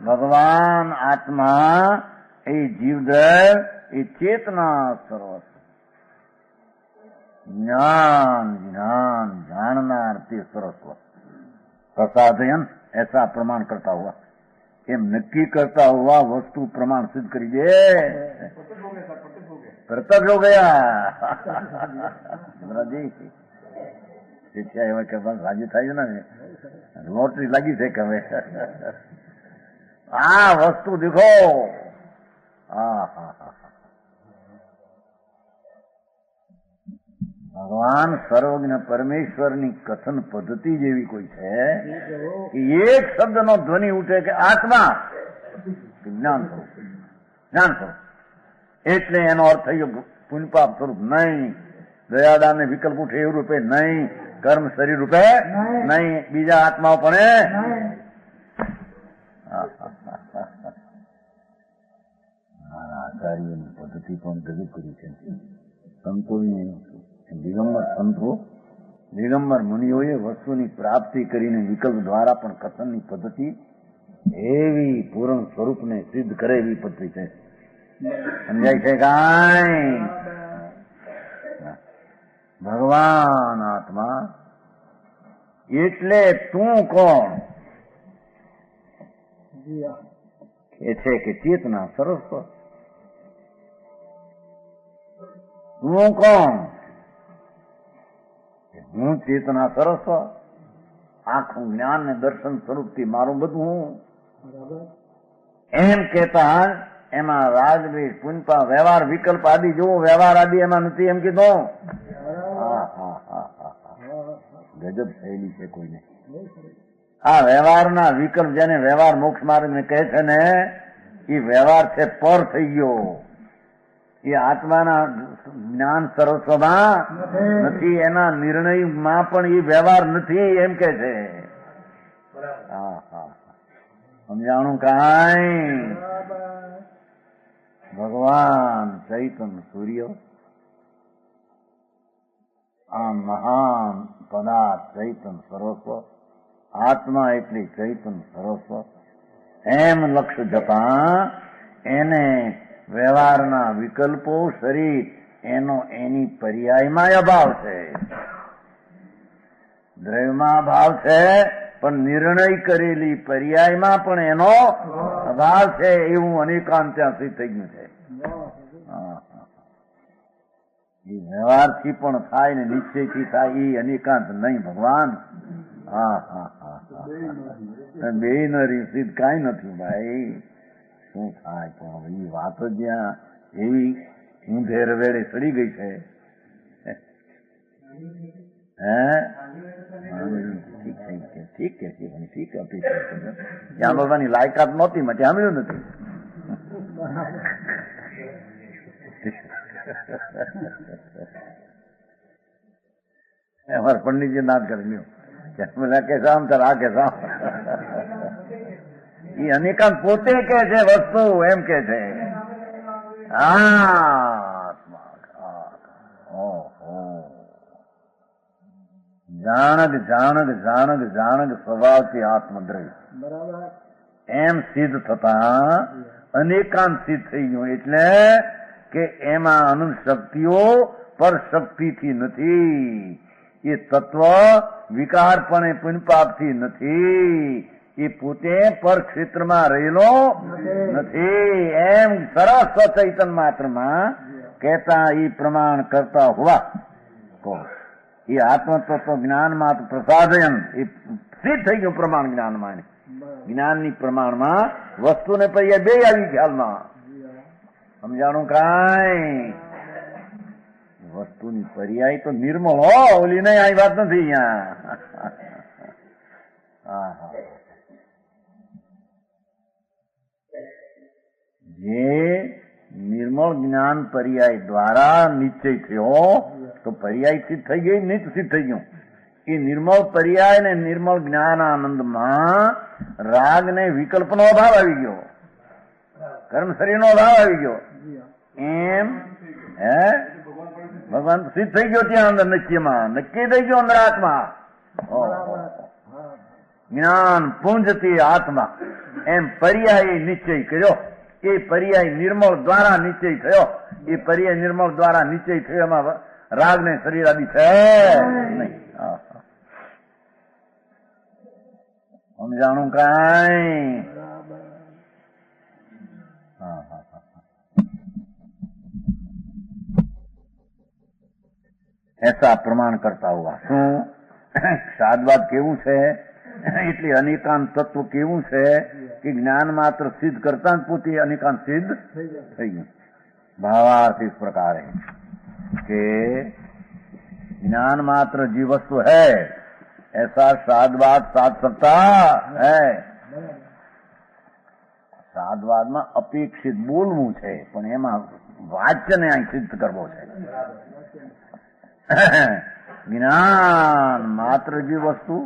ભગવાન આત્મા એ જીવ દ્રવ્ય એ ચેતના સર્વસ્વ. ज्ञान ज्ञान जाननार ते सर्वस्व. प्रसादयन ऐसा प्रमाण करता हुआ, एम नक्की करता हुआ वस्तु प्रमाण सिद्ध करी दे. प्रत्यक्ष हो गया जी. શિક્ષા એવા કે બસ રાજી થાય છે ને, લોટરી લાગી છે કે હવે આ વસ્તુ દેખો. હા હા હા, ભગવાન સર્વજ્ઞ પરમેશ્વરની કથન પદ્ધતિ જેવી કોઈ છે કે એક શબ્દનો ધ્વનિ ઉઠે કે આત્મા જ્ઞાન સ્વરૂપ, જ્ઞાન સ્વરૂપ. એટલે એનો અર્થ થયો પુણ્યપાપ સ્વરૂપ નહીં, દયાદાન ને વિકલ્પ ઉઠે એવું રૂપે નહીં, કર્મ શરીર રૂપે નહીં, બીજા આત્માઓ પણ આચાર્યની પદ્ધતિ પણ ગજબ કરી છે. સંતોની દિગંબર સંતો, દિગંબર મુનિઓએ વસ્તુની પ્રાપ્તિ કરીને વિકલ્પ દ્વારા પણ કથનની પદ્ધતિ એવી પૂર્ણ સ્વરૂપને સિદ્ધ કરે એવી પદ્ધતિ છે. સમજાય છે કાંઈ? ભગવાન આત્મા એટલે તું કોણ એ છે કે ચેતના સરસ્વ. તું કોણ? હું ચેતના સરસ્વ. આખું જ્ઞાન ને દર્શન સ્વરૂપથી મારું બધું હું. એમ કેતા એમાં રાજદ્વેષ પુણ્યપાપ વ્યવહાર વિકલ્પ આદિ જોવો, વ્યવહાર આદિ એમાં નથી એમ કીધું. ગજબ શૈલી છે કોઈને. આ વ્યવહારના વિકલ્પ જેને વ્યવહાર મોક્ષ માર્ગ ને કહે છે ને, એ વ્યવહાર છે પર થઈ ગયો. એ આત્માના જ્ઞાન સર્વસ્વમાં નથી, એના નિર્ણયમાં પણ એ વ્યવહાર નથી એમ કે છે. હા હા સમજાણું કાંઈ? ભગવાન ચૈતન સૂર્ય, આ મહાન પદાર્થ ચૈતન સર્વસ્વ, આત્મા એટલી ચૈતન સર્વસ્વ, એમ લક્ષ્ય જતા એને વ્યવહારના વિકલ્પો શરીર એનો એની પર્યાયમાં અભાવ છે. દ્રવ્યમાં અભાવ છે, પણ નિર્ણય કરેલી પર્યાયમાં પણ એનો અભાવ છે. એવું અનેકાંત ત્યાં સિદ્ધ થઈ ગયું છે. એ વ્યવહારથી પણ થાય ને નિશ્ચયથી થાય એ અનેકાંત નહીં ભગવાન. હા હા હા બે નરી સિદ્ધ કાંઈ નથી ભાઈ. શું થાય પણ એ વાત જ જ્યાં એવી ઊંધેર વેળે ચડી ગઈ છે. હે ઠીક કે ઠીક ત્યાં બોલવાની લાયકાત નહોતી, માટે સાંભળ્યું નથી. અમારે પંડિતજી નાદ કરી કે સામ તાર આ કે સામ એ અનેકાંત પોતે કે છે વસ્તુ એમ કે છે. જાણગ જાણગ જાણગ જાણગ સ્વભાવથી આત્મદ્રવ્ય એમ સિદ્ધ થતા અનેકાંત સિદ્ધ થઈ ગયું. એટલે કે એમાં અનંત શક્તિઓ પર શક્તિથી નથી. એ તત્વ વિકારપણે પુણ્યપાપથી નથી. એ પોતે પર ક્ષેત્રમાં રહેલો નથી. એમ સરસ ચૈતન માત્રમાં કહેતા એ પ્રમાણ કરતા હોવા તો એ આત્મતત્વ જ્ઞાન માત્ર પ્રસાદયન એ સિદ્ધ થઈ ગયું. પ્રમાણ જ્ઞાનમાં જ્ઞાનની પ્રમાણમાં વસ્તુને પછી બે આવી ખ્યાલમાં સમજાણું કાંઈ? વસ્તુની પર્યાય તો નિર્મળ હો, ઓલી નહીં આવી વાત નથી અહીંયા. જે નિર્મળ જ્ઞાન પર્યાય દ્વારા નિશ્ચય થયો તો પર્યાય સિદ્ધ થઈ ગઈ, નિત્ય સિદ્ધ થઈ ગયું. એ નિર્મળ પર્યાય ને નિર્મળ જ્ઞાન આનંદમાં રાગ ને વિકલ્પનો અભાવ આવી ગયો, કર્મ શરીરનો અભાવ આવી ગયો. એમ હે ભગવાન સિદ્ધ થઈ ગયો ત્યાં અંદર નક્કીમાં, નક્કી થઈ ગયો અંદર આત્મા. જ્ઞાન પુંજથી આત્મા એમ પર્યાય નિશ્ચય કર્યો. એ પર્યાય નિર્મળ દ્વારા નિશ્ચય થયો. એ પર્યાય નિર્મળ દ્વારા નિશ્ચય થયો. એમાં રાગ ને શરીર આદિ છે નહીં. સમજાણું કાંઈ? એસા પ્રમાણ કરતા હોવા શું સાદવાદ કેવું છે, એટલે અનેકાંત તત્વ કેવું છે કે જ્ઞાન માત્ર સિદ્ધ કરતા જ પોતે અનેકાંત સિદ્ધ થઈ ગયું. ભાવાર્થ इस प्रकार है कि ज्ञान मात्र जीव वस्तु है, ऐसा साधवाद साध सकता है. સાધવાદમાં અપેક્ષિત બોલવું છે, પણ એમાં વાચ્યને અહીં સિદ્ધ કરવો છે. જ્ઞાન માત્ર જીવ વસ્તુ,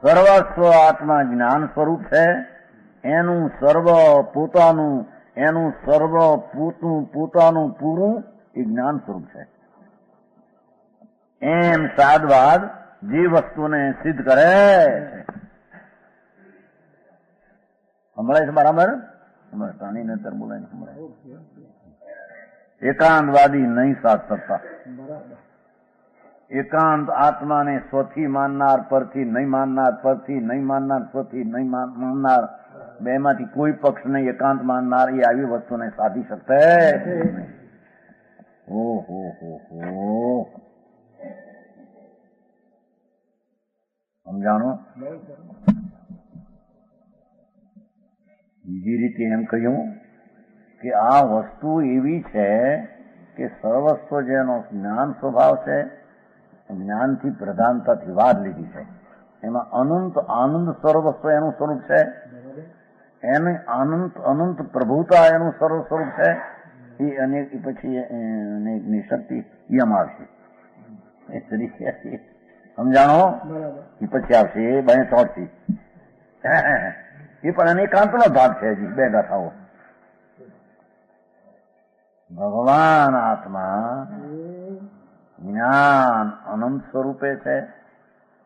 સર્વસ્વ આત્મા જ્ઞાન સ્વરૂપ છે. એનું સર્વ પોતાનું, એનું સર્વ પોતાનું પૂરું એ જ્ઞાન સ્વરૂપ છે. એમ સાધવાદ જે વસ્તુને સિદ્ધ કરે છે. સંભળાય છે બરાબર? પ્રાણી નતર બોલાય સંભળાય. એકાંતવાદી નહીં સાધ શકતા. એકાંત આત્માને સ્વથી માનનાર, પરથી નહીં માનનાર, પરથી નહીં માનનાર, સ્વથી નહીં માનનાર, બેમાંથી કોઈ પક્ષ નહીં એકાંત માનનાર એ આવી વસ્તુને સાધી શકતે. ઓહો સમજાણું? બીજી રીતે એમ કહ્યું કે આ વસ્તુ એવી છે કે સર્વસ્વ જેનો જ્ઞાન સ્વભાવ છે, જ્ઞાનથી પ્રધાનતાથી વાત લીધી છે. એમાં અનંત આનંદ સર્વસ્વ એનું સ્વરૂપ છે. એને અનંત પ્રભુતા એનું સર્વ સ્વરૂપ છે. એ અનેક પછી અનેકની શક્તિ એમ આવશે. સમજાણો? એ પછી આવશે એ 62 એ પણ અનેકાંતનો ભાગ છે. હજી 2 ગાથાઓ. ભગવાન આત્મા જ્ઞાન અનંત સ્વરૂપે છે,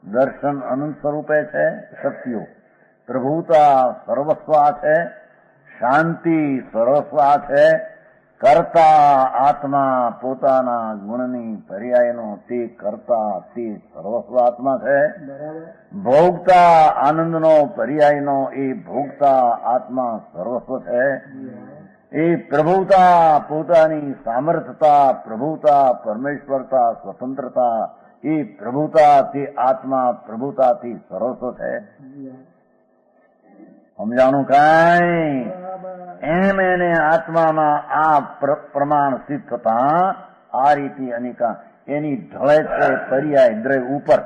દર્શન અનંત સ્વરૂપે છે, શક્તિઓ પ્રભુતા સર્વસ્વા છે, શાંતિ સર્વસ્વા છે, કરતા આત્મા પોતાના ગુણની પર્યાયનો તે કરતા તે સર્વસ્વ આત્મા છે. ભોગતા આનંદનો પર્યાયનો એ ભોગતા આત્મા સર્વસ્વ છે. એ પ્રભુતા પોતાની સામર્થ્યતા, પ્રભુતા પરમેશ્વરતા, સ્વતંત્રતા, એ પ્રભુતા તે આત્મા પ્રભુતાથી સર્વસ્વ છે. સમજાણું કાંઈ? એમ એને આત્મામાં આ પ્રમાણ સિદ્ધ થતા આ રીતે અનેકા એની ઢળે છે પર્યાય દ્રવ્ય ઉપર.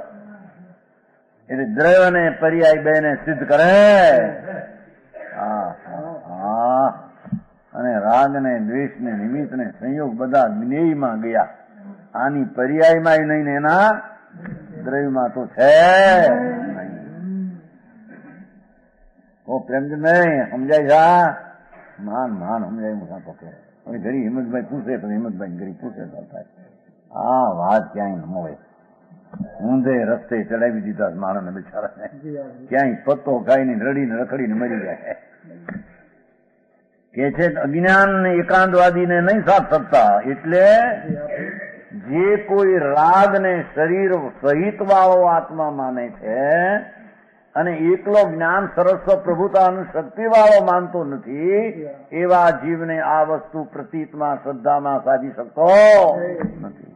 એટલે દ્રવ્ય અને પર્યાય બેને સિદ્ધ કરે. અને રાગ ને દ્વેષ ને નિમિત્ત ને સંયોગ બધા જ્ઞેયમાં ગયા. આની પર્યાયમાં નહીં ને એના દ્રવ્યમાં તો છે નહીં. પ્રેમચંદ નહીં સમજાય છે? માન સમજાય મોટા પકે. ઘડી હિંમતભાઈ પૂછે તો હિંમતભાઈ ઘડી પૂછે તો થાય. આ વાત ક્યાંય ન મળે. ઊંધે રસ્તે ચડાવી દીધા માણસને બિચારાને. ક્યાંય પત્તો ખાઈને રડીને રખડીને મરી જાય. કે છે અજ્ઞાન ને એકાંતવાદીને નહીં સાથ શકતા. એટલે જે કોઈ રાગ ને શરીર સહિત વાળો આત્મા માને છે અને એકલો જ્ઞાન સરસ્વ પ્રભુતાનું શક્તિ વાળો માનતો નથી, એવા જીવને આ વસ્તુ પ્રતીતમાં શ્રદ્ધામાં સાધી શકતો નથી.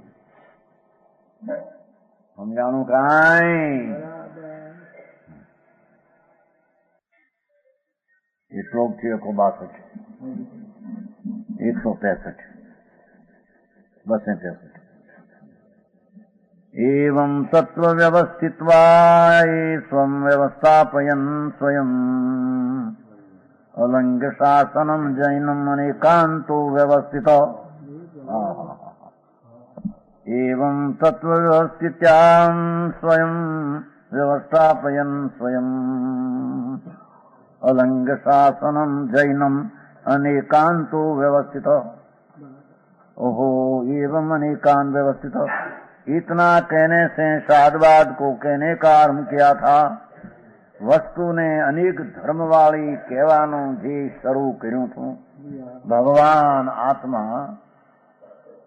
સમજાણું કાંઈ? એ શ્લોક છે 162, 163, 263. एवं तत्व व्यवस्थित्वा स्वं व्यवस्थापयन् स्वयं अलंग शासनम जैनम अनेकांतो व्यवस्थितो. एवं तत्व व्यवस्थित्यां स्वयं व्यवस्थापयन् स्वयं अलंग शासनम जैनम अनेकांतो व्यवस्थितो. ओहो एवं अनेकांत व्यवस्थितो. इतना कहने से शादवाद को कहने का आरंभ किया था. वस्तु ने अनेक धर्म वाली कहवानो जे शरू कर्યું હતું. ભગવાન આત્મા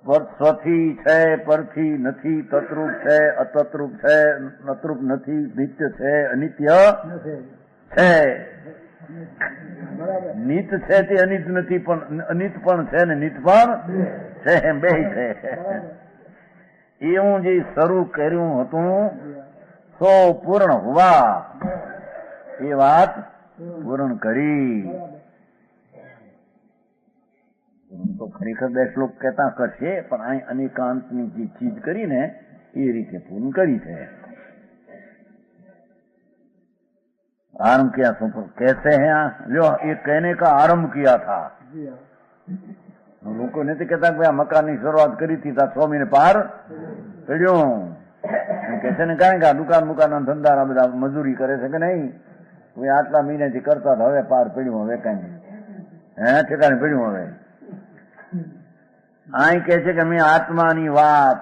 સ્વથી છે, પરથી નથી, તત્રૂપ છે, અતત્રૂપ છે, નતરૂપ નથી, નિત્ય છે, અનિત્ય છે. નિત છે તે અનિત નથી, પણ અનિત પણ છે ને નિત પણ છે, બે છે. એવું જે શરૂ કર્યું હતું સો પૂર્ણ હોવા એ વાત પૂર્ણ કરી. તો ખરેખર 2 શ્લોક કહેતા કરશે, પણ અહીં અનેકાંતની જે ચીજ કરીને એ રીતે પૂર્ણ કરી છે. आरंभ किया तो कैसे हैं? जो ये कहने का आरंभ किया था. લોકો નથી કહેતા કે આ મકાનની શરૂઆત કરી હતી ત્યાં 6 મહિને પાર પડ્યું. કે છે ને કાંઈ કે આ દુકાન ધંધા બધા મજૂરી કરે છે કે નહીં, આટલા મહિનાથી કરતા હતા, હવે પાર પડ્યું, હવે કઈ ઠેકાણે પડ્યું. હવે અહીં કે છે કે મેં આત્માની વાત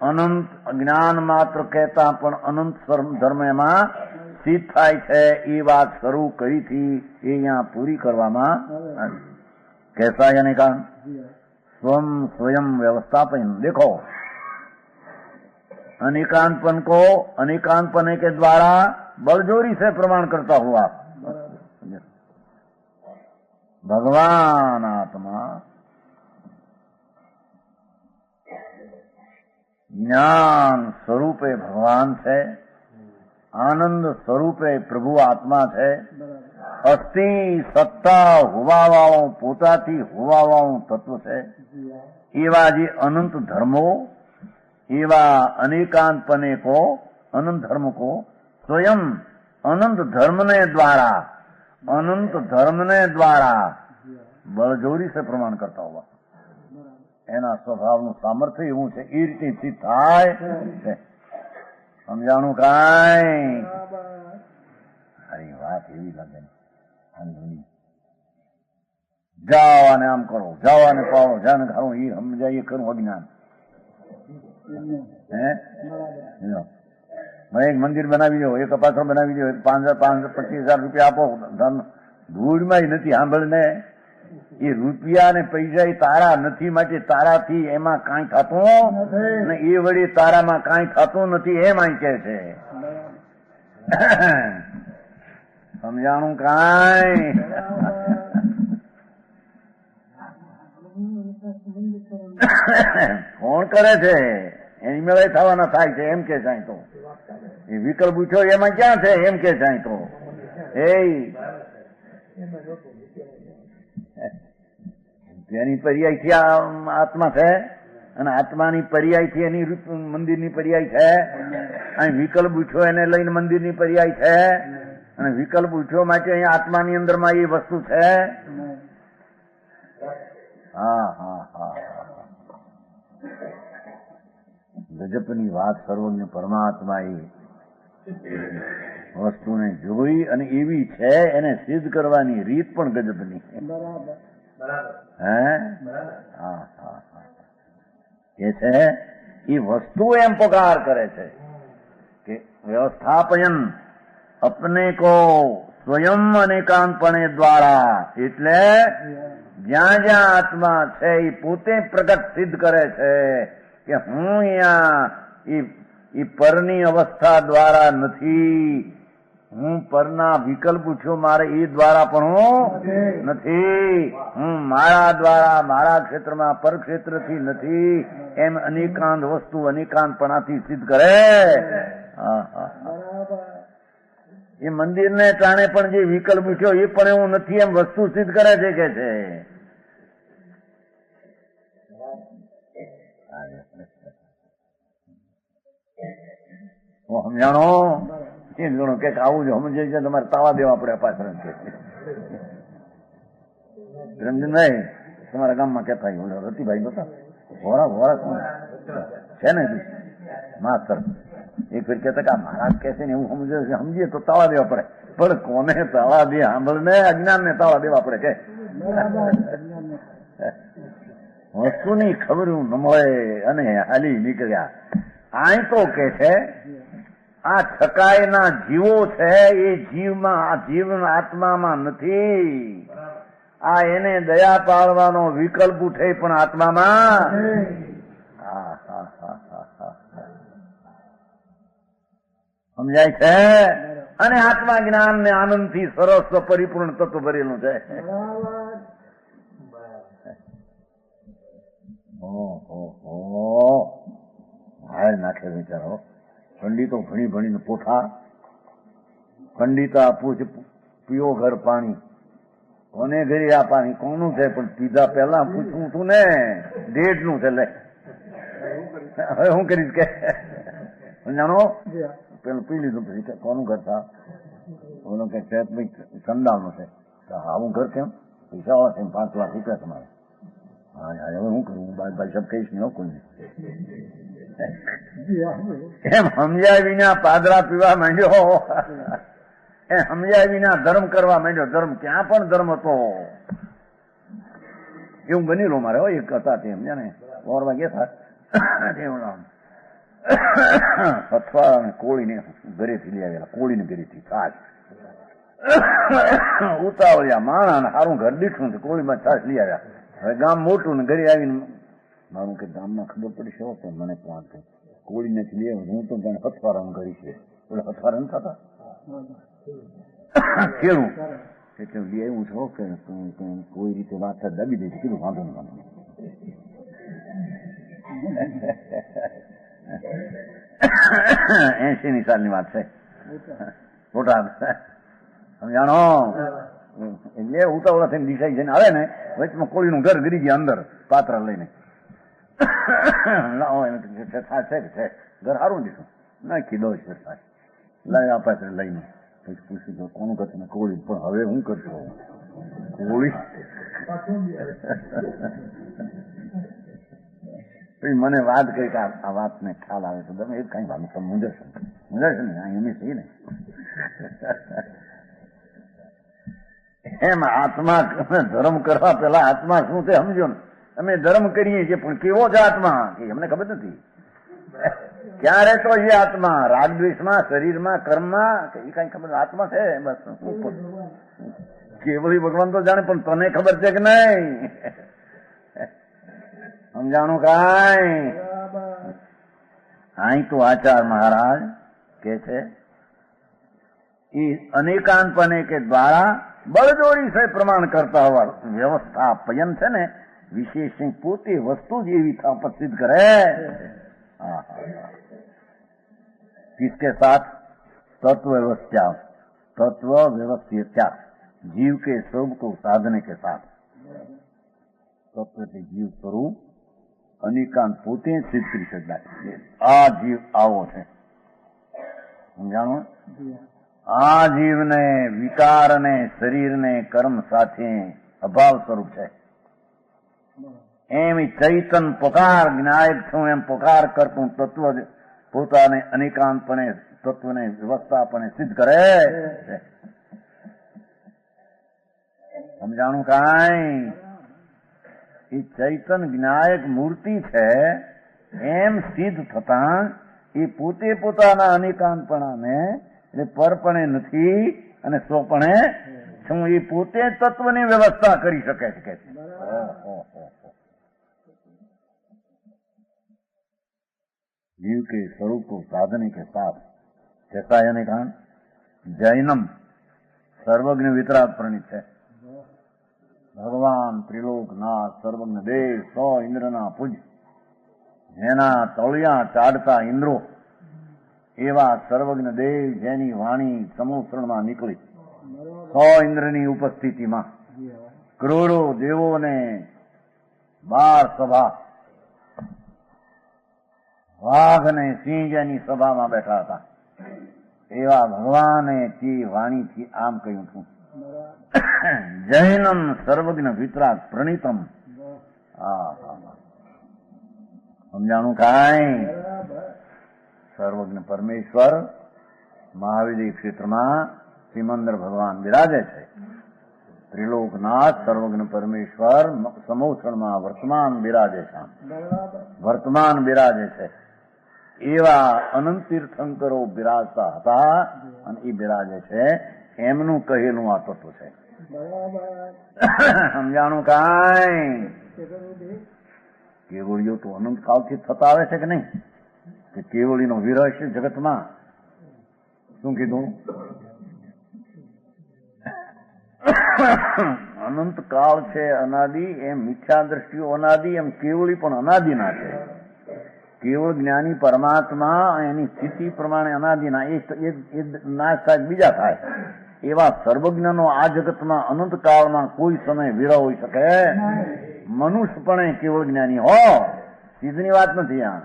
અનંત જ્ઞાન માત્ર કહેતા પણ અનંત ધર્મ એમાં સિદ્ધ થાય છે એ વાત શરૂ કરી હતી, એ અહીંયા પૂરી કરવામાં આવી. कैसा यानी का स्वयं व्यवस्थापन. देखो अनेकांतपन को अनेकांतपने के द्वारा बलजोरी से प्रमाण करता हुआ भगवान आत्मा ज्ञान स्वरूपे भगवान છે, આનંદ સ્વરૂપે પ્રભુ આત્મા છે, અસ્થિ સત્તા હોવાવાળો પોતાથી હોવાવાળું તત્વ છે. એવા જે અનંત ધર્મો, એવા અનેકાંતપને કો અનંત ધર્મ કો સ્વયં અનંત ધર્મને દ્વારા अनंत धर्म ने द्वारा बलजोरी से प्रमाण करता हुआ एना स्वभावનું સામર્થ્ય એવું છે એ રીતે સિદ્ધ થાય છે. સમજાણું કાંઈ? અરે વાત એવી લાગે જાઓ અને આમ કરો, જાઓ અને પાડો, જાને ખાવું એ સમજાય એ કરું અજ્ઞાન. મેં એક મંદિર બનાવી દો, એક અપાસો બનાવી દો, 5,000 રૂપિયા આપો, ધન ધૂળમાં નથી સાંભળને. એ રૂપિયા ને પૈસા એ તારા નથી, માટે તારાથી એમાં કાંઈ થતું ને એ વળી તારામાં કાંઈ થતું નથી એમ અહીં કે છે. સમજાણું કાંઈ? કોણ કરે છે એની મેળે થવાના થાય છે એમ કે જાય તો એ વિકલ્પ પૂછો એમાં ક્યાં છે એમ કે જાય તો એની પર્યાયથી આત્મા છે અને આત્માની પર્યાયથી એની મંદિરની પર્યાય છે. અહીં વિકલ્પ પૂછો એને લઈને મંદિરની પર્યાય છે અને વિકલ્પ પૂછો માટે અહીં આત્માની અંદરમાં એ વસ્તુ છે. હા હા હા ગજબની વાત. સર્વજ્ઞ પરમાત્મા એ વસ્તુને જોઈ અને એવી છે એને સિદ્ધ કરવાની રીત પણ ગજબની. હે હા હા એ છે એ વસ્તુ એમ પકાર કરે છે કે વ્યવસ્થાપયન અપને કો સ્વયં અનેકાંતપણે દ્વારા, એટલે જ્યાં જ્યાં આત્મા છે એ પોતે પ્રગટ સિદ્ધ કરે છે કે હું અહીંયા એ પરની અવસ્થા દ્વારા નથી, હું પરના વિકલ્પ પૂછ્યો મારે એ દ્વારા પણ હું નથી, હું મારા દ્વારા મારા ક્ષેત્રમાં પર ક્ષેત્રથી નથી, એમ અનેકાંત વસ્તુ અનેકાંતપણાથી સિદ્ધ કરે. એ મંદિરને ટાણે પણ જે વિકલ્પ પૂછ્યો એ પણ એવું નથી એમ વસ્તુ સિદ્ધ કરે છે કે છે. સમજાણો? એ ગણો કે આવું જ સમજે છે તમારે તાવા દેવા પડે પાછળ છે. રંજનભાઈ તમારા ગામમાં કેતા રતિભાઈ નતા વોરા વોરા કોણ છે ને માસ્તર એક ફેર કહેતા કે મહારાજ કે છે ને એવું સમજીએ તો તાવા દેવા પડે, પણ કોને તાવા દે? સાંભળને અજ્ઞાન ને તાવા દેવા પડે કે વસ્તુની ખબર ન મળે અને હાલી નીકળ્યા. આય તો કે છે આ છકાયના જીવો છે એ જીવમાં, આ જીવ આત્મામાં નથી. આ એને દયા પાડવાનો વિકલ્પ ઉઠે પણ આત્મામાં. સમજાય છે? અને આત્મા જ્ઞાન ને આનંદ થી સરસ પરિપૂર્ણ તત્વ ભરેલું છે. હાય નાખે વિચારો. પંડિતો ભણી ભણીને પોઠા, પંડિતા પૂછ પીઓ ઘર પાણી, કોને ઘરે આ પાણી કોનું છે? પણ પીધા પહેલા પૂછવું તું ને ડેઢ નું છે. લે હવે હું કરીશ કે જાણો પેલું પી લીધું પછી કોનું ઘર થા ઓલો કે સંડાલ નું છે. આવું ઘર કેમ? પૈસા વાળા છે, 5 લાખ રૂપિયા તમારે. હા હવે હું કરું? ભાઈ સબ કહીશ નહીં કોઈ એમ સમજાય વિના પાદરા પીવા માંડ્યો, એમ સમજાય વિના ધર્મ કરવા માંડ્યો. ધર્મ ક્યાં પણ ધર્મ હતો એવું બનેલું મારે. એક હતા તે સમજ્યા ને ઓરવા ગયા હતા અથવા કોળીને ઘરેથી લઈ આવેલા, કોળીને ઘરેથી છાશ ઉતાવળ્યા માણા સારું ઘર દીઠું છે, કોળીમાં છાશ લઈ આવ્યા. હવે ગામ મોટું ને ઘરે આવીને મારું કે ગામમાં ખબર પડી છે તો મને પણ થઈ કોળી નથી લે, હું તો જાણે હથવારાનું ઘરી છે. એટલે હથવારા નથી થતા કેળું એટલે લઈ આવ્યું છો કે કોઈ રીતે વાત દબી દે છે. કીધું વાંધો નહીં. 80ની સાલની વાત છે. મોટા સમજાણો? એટલે ઉતાવળા થઈને દિશાઈ જઈને આવે ને વચમાં કોળીનું ઘર ગરી ગયા અંદર પાત્રા લઈને. ઘર સારું દીધું નાખી દો છે લાવ્યા પાછળ લઈને પછી પૂછ્યું તો કોનું કરશે? કોળી. પણ હવે હું કરશો? કોળી. પછી મને વાત કરી કે આ વાતને ખ્યાલ આવે છે. તમે એ કઈ વાત તમે મુંજરશો ને એમની સહી ને એમ આત્મા ધર્મ કરવા પેલા આત્મા શું છે સમજો ને. અમે ધર્મ કરીએ છીએ પણ કેવો છે આત્મા કે અમને ખબર નથી. ક્યારે તો એ આત્મા રાગદ્વેષમાં, શરીરમાં, કર્મમાં એ કઈ ખબર? આત્મા છે બસ. કેવલી ભગવાન તો જાણે પણ તને ખબર છે કે નહીં? સમજાણું કાંઈ? અહીં તો આચાર્ય મહારાજ કે છે એ અનેકાંતપને કે દ્વારા બળજોડી સે પ્રમાણ કરતા હોવા વ્યવસ્થા પયન છે ને વિશેષ પોતે વસ્તુ જ એવી ઉપસ્થિત કરે. किसके साथ? तत्व व्यवस्था जीव के स्वरूप को साधने के साथ. तत्व के जीव स्वरूप અનેકાંત પોતે સિદ્ધ કરી શકાય. આ જીવ આવો છે સમજાણો. આ જીવને વિકાર અને શરીરને કર્મ સાથે અભાવ સ્વરૂપ છે. એમ ચૈતન પોકાર જ્ઞાયક છું એમ પોકાર કરતું તત્વ પોતાને અનેકાંતપણે તત્વને વ્યવસ્થાપણે સિદ્ધ કરે છે. સમજાણું કાંઈ? એ ચૈતન જ્ઞાયક મૂર્તિ છે એમ સિદ્ધ થતા એ પોતે પોતાના અનેકાંતપણાને એટલે પરપણે નથી અને સ્વપણે શું એ પોતે તત્વની વ્યવસ્થા કરી શકે છે કે जीव के स्वरूप को साधने के साथ कैसा है कहा जैनम सर्वज्ञ वितराग प्रणित है. ભગવાન ત્રિલોકનાથ સર્વજ્ઞ દેવ 100 ઇન્દ્રના પૂજ જેના તળિયા ચાડતા ઇન્દ્રો એવા સર્વજ્ઞ દેવ જેની વાણી સમુદ્રમાં નીકળી 100 ઇન્દ્રની ઉપસ્થિતિમાં કરોડો દેવોને 12 સભા વાઘ અને સિંહ જેની સભામાં બેઠા હતા એવા ભગવાને તે વાણીથી આમ કહ્યું હતું જૈનમ સર્વજ્ઞ વિતરાગ પ્રણીતમ. સમજાણું કાંઈ? સર્વજ્ઞ પરમેશ્વર મહાવીર ક્ષેત્રમાં સિમંદર ભગવાન બિરાજે છે. ત્રિલોકનાથ સર્વજ્ઞ પરમેશ્વર સમોષણમાં વર્તમાન બિરાજે છે. વર્તમાન બિરાજે છે એવા અનંત તીર્થંકરો બિરાજતા હતા અને એ બિરાજે છે એમનું કહેલું આ તત્વ છે. સમજાણું કાંઈ? કેવળીઓ તો અનંત કાળથી થતા આવે છે કે નહીં? કે કેવળીનો વિરહ છે જગતમાં. શું કીધું? અનંત કાળ છે અનાદિ એમ મિથ્યા દ્રષ્ટિઓ અનાદિ એમ કેવળી પણ અનાદિના છે. કેવળ જ્ઞાની પરમાત્મા એની સ્થિતિ પ્રમાણે અનાદિના એ નાશ થાય બીજા થાય એવા સર્વજ્ઞનો આ જગતમાં અનંત કાળમાં કોઈ સમય વિરહ હોઈ શકે. મનુષ્ય પણ કેવળ જ્ઞાની હો સીધની વાત નથી. આ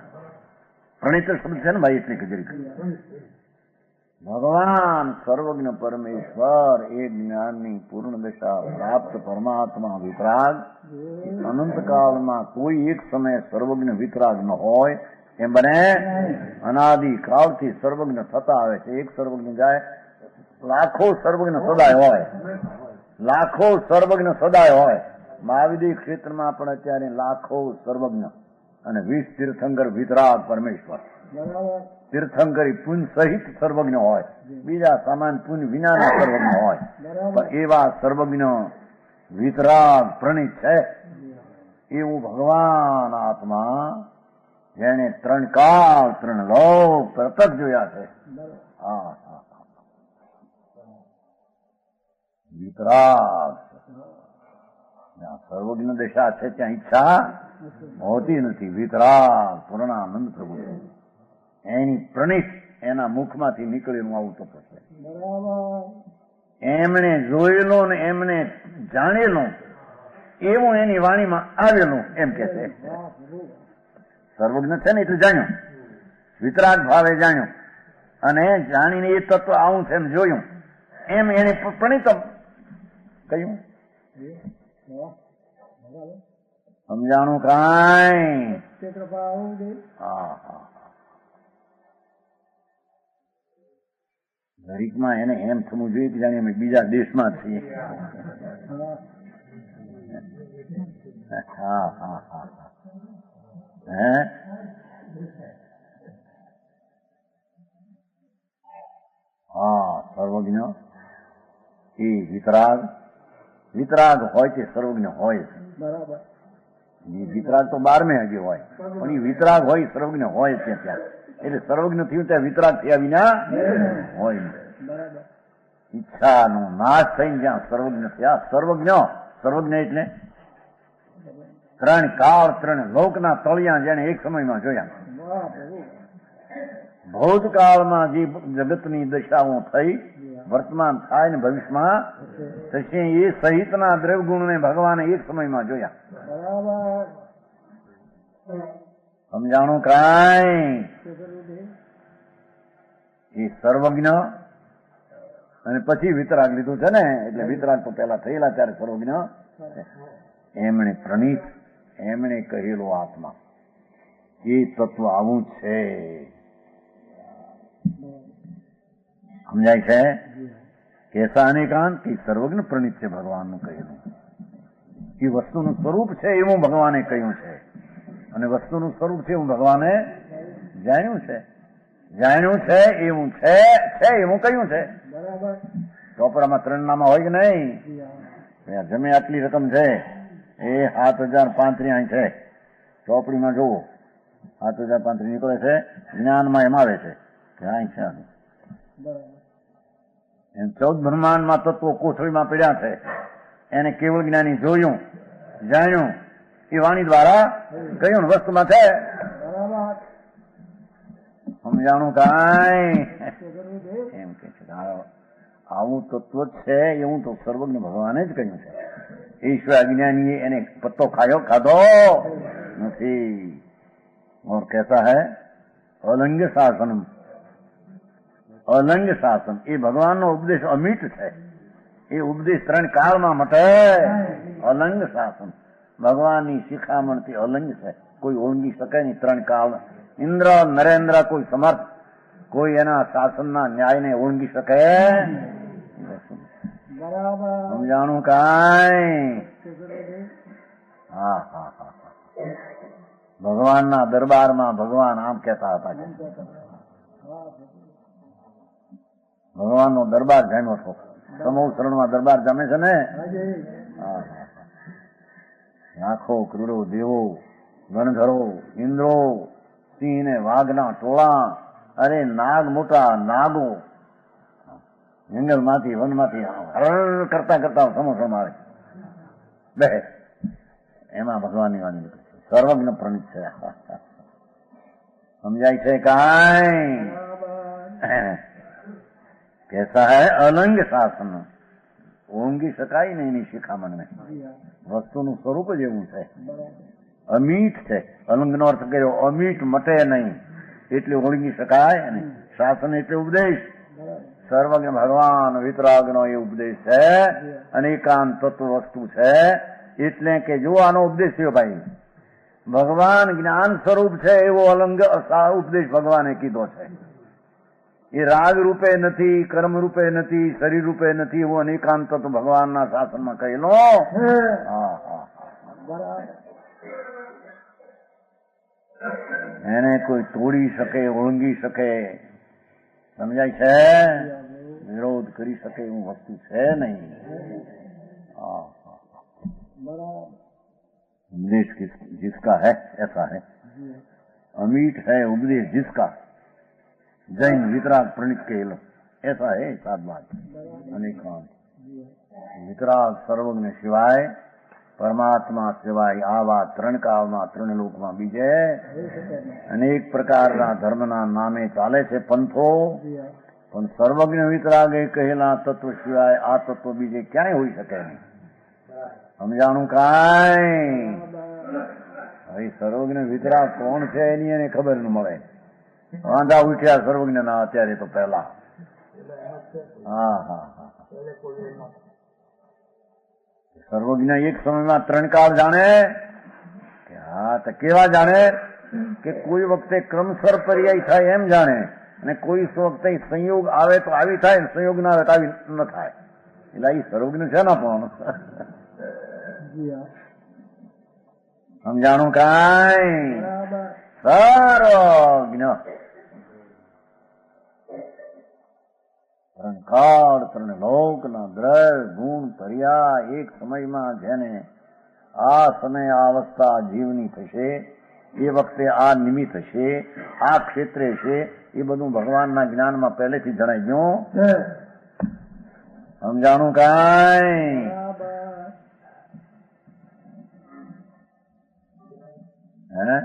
પ્રણિત શબ્દ છે ને ભાઈ એટલી કજરી ભગવાન સર્વજ્ઞ પરમેશ્વર એ જ્ઞાનની પૂર્ણ દશા પ્રાપ્ત પરમાત્મા વિતરાગ અનંત કાળમાં કોઈ એક સમય સર્વજ્ઞ વિતરાગ ન હોય એમ બને. અનાદિ કાળથી સર્વજ્ઞ થતા આવે છે. એક સર્વજ્ઞ જાય લાખો સર્વજ્ઞ સદાય હોય. લાખો સર્વજ્ઞ સદાય હોય. મહાવિદ્ય ક્ષેત્રમાં પણ અત્યારે લાખો સર્વજ્ઞ અને 20 તીર્થંકર વિતરાગ પરમેશ્વર. તીર્થંકરી પુણ્ય સહિત સર્વજ્ઞ હોય, બીજા સામાન પુણ્ય વિનાના સર્વજ્ઞ હોય, પણ એવા સર્વજ્ઞ વિતરાગ પ્રણીત છે એવું ભગવાન આત્મા જેને 3 કાળ 3 લોક પ્રત્યક્ષ જોયા છે. વિતરાગ જ્યાં સર્વજ્ઞ દશા છે ત્યાં ઈચ્છા હોતી નથી. વિતરાગ પૂર્ણાનંદ પ્રભુ એની પ્રણીત એના મુખમાંથી નીકળેલું આવું તત્વ છે. એમણે જોયેલું ને એમને જાણેલું એવું એની વાણીમાં આવેલું એમ કે છે. સર્વજ્ઞ છે ને એટલે જાણ્યું, વિતરાગ ભાવે જાણ્યું અને જાણીને એ તત્વ આવું છે એમ જોયું એમ એને પ્રણિતમ કહ્યું. સમજાણું કાંઈ? હા હા. દરેકમાં એને એમ થવું જોઈએ કે જાણે અમે બીજા દેશમાં છીએ. હા હા હા. હે હા, સર્વજ્ઞ એ વિતરાગ હોય તે સર્વજ્ઞ હોય છે. બરાબર. વિતરાગ તો 12મે હજી હોય, પણ એ વિતરાગ હોય સર્વજ્ઞ હોય છે ત્યાં. એટલે સર્વજ્ઞ થયું ત્યાં વિતરાગ થયા વિના હોય નહીં. બરાબર. ઈચ્છાનો નાશ થઈને જ્યાં સર્વજ્ઞ થયા. સર્વજ્ઞ એટલે 3 કાળ 3 લોકના તળિયા જેને એક સમયમાં જોયા. ભૂતકાળમાં જે જગતની દશાઓ થઈ, વર્તમાન થાય ને ભવિષ્યમાં થશે, એ સહિતના દ્રવગુણને ભગવાને એક સમયમાં જોયા. સમજાણું કાંઈ? એ સર્વજ્ઞ અને પછી વિતરાગ લીધું છે ને, એટલે વિતરાગ તો પેલા થયેલા ત્યારે સર્વજ્ઞ. એમણે પ્રણીત, એમણે કહેલો આત્મા એ તત્વ આવું છે. સમજાય છે? કેસા અનેકાંત કે સર્વજ્ઞ પ્રણીત છે ભગવાનનું કહેલું. એ વસ્તુનું સ્વરૂપ છે એવું ભગવાને કહ્યું છે, અને વસ્તુનું સ્વરૂપ છે એવું ભગવાને જાણ્યું છે. જાણ્યું છે એવું છે એવું કહ્યું છે. ચોપડામાં 3 નામા હોય કે નહીં? જમે આટલી રકમ છે એ 7035 છે. ચોપડીમાં જોવો 7035 નીકળે છે, જ્ઞાનમાં એમ આવે છે કે અહીં છે. એમ 14 બ્રહ્માંડમાં તત્વો કોથળીમાં પડ્યા છે. એને કેવળ જ્ઞાની જોયું, જાણ્યું, એ વાણી દ્વારા કહ્યું વસ્તુમાં છે. સમજાણું કાંઈ? એમ કે છે આવું તત્વ જ છે એવું તો સર્વજ્ઞ ભગવાને જ કહ્યું છે. ઈશ્વર અજ્ઞાનીએ એને પત્તો ખાધો નથી. और कैसा है? अलंग शासनम. અલંગ શાસન એ ભગવાનનો ઉપદેશ અમિત છે. એ ઉપદેશ 3 કાળમાં મટે. અલંગ શાસન ભગવાનની શિખામણથી અલંગ છે, કોઈ ઓળંગી શકે નહીં. 3 કાળ ઇન્દ્ર નરેન્દ્ર કોઈ સમર્થ કોઈ એના શાસનના ન્યાયને ઓળંગી શકે. સમજાણું કાંઈ? હા હા હા. ભગવાનના દરબારમાં ભગવાન આમ કહેતા હતા કે ભગવાનનો દરબાર જામ્યો છો. સમૂહ શરણમાં દરબાર જામે છે ને. લાખો કરોડો દેવો, ગણધરો, ઇન્દ્રો, સિંહ ને વાઘના ટોળા, અરે નાગ મોટા નાગો જંગલમાંથી વનમાંથી હરણ કરતા કરતા સમોસમાં આવે બે. એમાં ભગવાનની વાણી સર્વજ્ઞ પ્રણીત છે. સમજાય છે કાંઈ? कैसा है? अलंग शासन. ઓળંગી શકાય ને એની શિખામણને. વસ્તુનું સ્વરૂપ જ એવું છે. અમીઠ છે. અલંગનો અર્થ કર્યો અમીઠ, મટે નહીં એટલે ઓળંગી શકાય નહીં. શાસન એટલે ઉપદેશ. સર્વજ્ઞ ભગવાન વિતરાગનો એ ઉપદેશ છે. અનેકાંત તત્વ વસ્તુ છે. એટલે કે જો આનો ઉપદેશ થયો ભાઈ, ભગવાન જ્ઞાન સ્વરૂપ છે એવો અલંગ ઉપદેશ ભગવાને કીધો છે. એ રાગ રૂપે નથી, કર્મ રૂપે નથી, શરીર રૂપે નથી, એવો અનેકાંત તો ભગવાનના શાસનમાં કહેલો. એને કોઈ તોડી શકે, ઓળંગી શકે, સમજાય છે? વિરોધ કરી શકે એવું વસ્તુ છે નહીં. उपदेश जिसका है ऐसा है. अमीट है उपदेश जिसका, जैन वितराग प्रणित केवल ऐसा है. सात बात अनेकांत वितराग सर्वज्ञ सिवाय પરમાત્મા સિવાય આવા 3 કાળમાં 3 લોકમાં બીજે અનેક પ્રકારના ધર્મના નામે ચાલે છે પંથો, પણ સર્વજ્ઞ વિતરાગે કહેલા તત્વ સિવાય આ તત્વ બીજે ક્યાંય હોઈ શકે નહીં. સમજાણું કાંઈ? હવે સર્વજ્ઞ વિતરાગ કોણ છે એની એને ખબર ન મળે. વાંધા ઉઠ્યા સર્વજ્ઞ ના અત્યારે તો પહેલા. હા હા હા. સર્વજ્ઞ એક સમયમાં 3 કાળ જાણે કે હા તો કેવા જાણે કે કોઈ વખતે ક્રમસર પર્યાય થાય એમ જાણે અને કોઈ વખતે સંયોગ આવે તો આવી થાય ને સંયોગ ના આવે તો આવી ન થાય. એટલે એ સર્વજ્ઞ છે ને પણ સમજાણું કાંઈ સર્વજ્ઞ 3 કાળ 3 લોકના દ્રવ્ય ગુણ પર્યા એક સમયમાં જેને આ સમય આ અવસ્થા જીવની થશે એ વખતે આ નિમિત્ત હશે આ ક્ષેત્રે છે એ બધું ભગવાનના જ્ઞાનમાં પહેલેથી જણાઈ ગયું. સમજાણું કાંઈ હે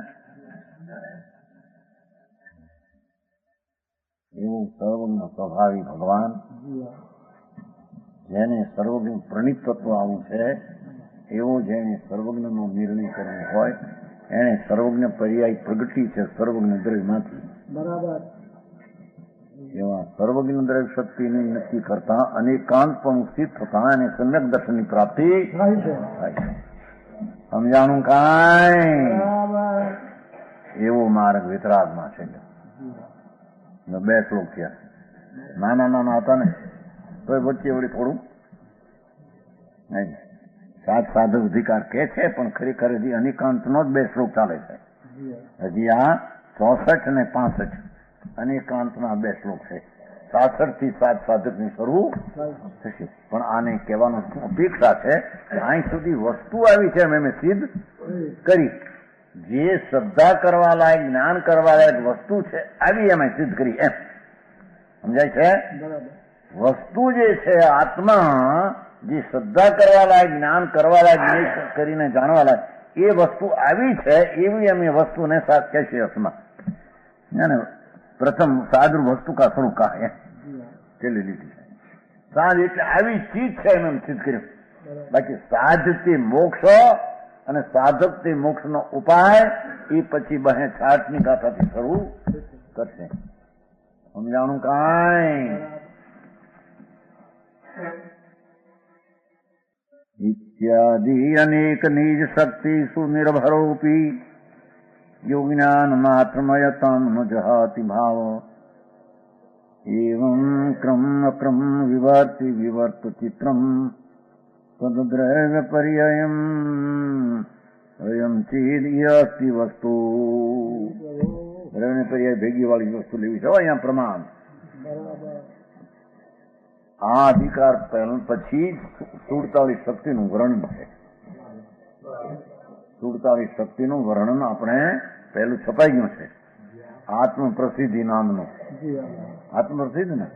એવું સર્વજ્ઞ સ્વભાવી ભગવાન જેને સર્વજ્ઞ પ્રણિત તત્વ આવું છે એવો જેને સર્વજ્ઞનો નિર્ણય કરવો હોય એને સર્વજ્ઞ પર્યાય પ્રગટી છે સર્વજ્ઞ દ્રવ્યમાંથી. બરાબર. એવા સર્વજ્ઞ દ્રવ્ય શક્તિને નક્કી કરતા અનેકાંત પણ સ્થિત થતા અને સમ્યક દર્શનની પ્રાપ્તિ થાય છે. સમજાણું કાંઈ એવો માર્ગ વિતરાગમાં છે. 2 શ્લોક થયા નાના હતા ને તો વચ્ચે વળી થોડું સાત સાધક અધિકાર કે છે પણ ખરેખર હજી અનેકાંતનો જ 2 શ્લોક ચાલે છે. હજી આ 64 અને 65 અનેકાંતના 2 શ્લોક છે. 66 થી 7 સાધકની શરૂ થશે. પણ આને કહેવાનું અપેક્ષા છે કે અહીં સુધી વસ્તુ આવી છે મેં સિદ્ધ કરી. જે શ્રદ્ધા કરવા લાયક જ્ઞાન કરવા લાયક વસ્તુ છે આવી અમે સિદ્ધ કરી એમ સમજાય છે. વસ્તુ જે છે આત્મા જે શ્રદ્ધા કરવા લાયક જ્ઞાન કરવા લાયક કરીને જાણવા લાયક એ વસ્તુ આવી છે એવી અમે વસ્તુને સાથ કહે છે અર્થમાં. પ્રથમ સાદુર વસ્તુ કા સ્વરૂપ કા એમ ચલી લીધી છે. સાધ એટલે આવી ચીજ છે એમ સિદ્ધ કર્યું. બાકી સાધથી મોક્ષ અને સાધક તે મોક્ષનો ઉપાય એ પછી 62 ગાથાથી શરૂ કરશે. સમજાણું કાંઈ ઇત્યાદિ અનેક નિજ શક્તિ સુનિર્ભરોપી યોજ્ઞાન માત્રમયતમ જહાતિ ભાવ એવં ક્રમ ક્રમ વિવર્ત ચિત્રમ તદ્દ્રવ્ય પર્યયમ અયમ ચેદિયસ્તિ વસ્તુ. દ્રવ્ય પર્યાય ભેગી વાળી વસ્તુ લેવી છે અહીંયા પ્રમાણ. આ અધિકાર પછી 47 શક્તિનું વર્ણન છે. 47 શક્તિનું વર્ણન આપણે પહેલું છપાઈ ગયું છે આત્મપ્રસિદ્ધિ નામનું. આત્મપ્રસિદ્ધ ને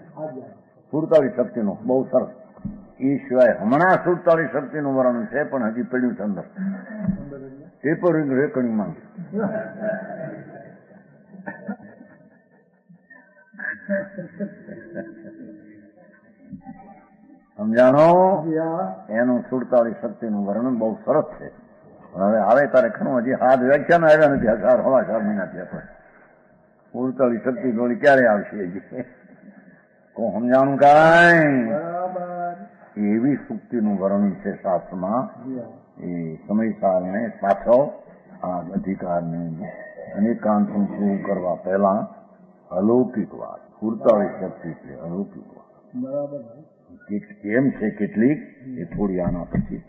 47 શક્તિનું બહુ સરસ. એ સિવાય હમણાં 47 શક્તિનું વર્ણન છે પણ હજી પડ્યું છે અંદર પેપર રેકર્ડિંગમાં. સમજાણો એનું 47 શક્તિનું વર્ણન બહુ સરસ છે. હવે આવે તારે ખરું હજી હાથ વ્યાખ્યાન આવ્યા નથી. 4 મહિના થયા. 47 શક્તિ જોડી ક્યારે આવશે હજી કો સમજાણું કાંઈ એવી સુક્તિનું વર્ણન છે શાસ્ત્રમાં. એ સમયસારને પાછો આ અધિકારને અનેકાંતનું શરૂ કરવા પહેલા અલૌકિક વાત 47 શક્તિ છે. અલૌકિક વાત કેમ છે કેટલીક એ થોડી આના પછી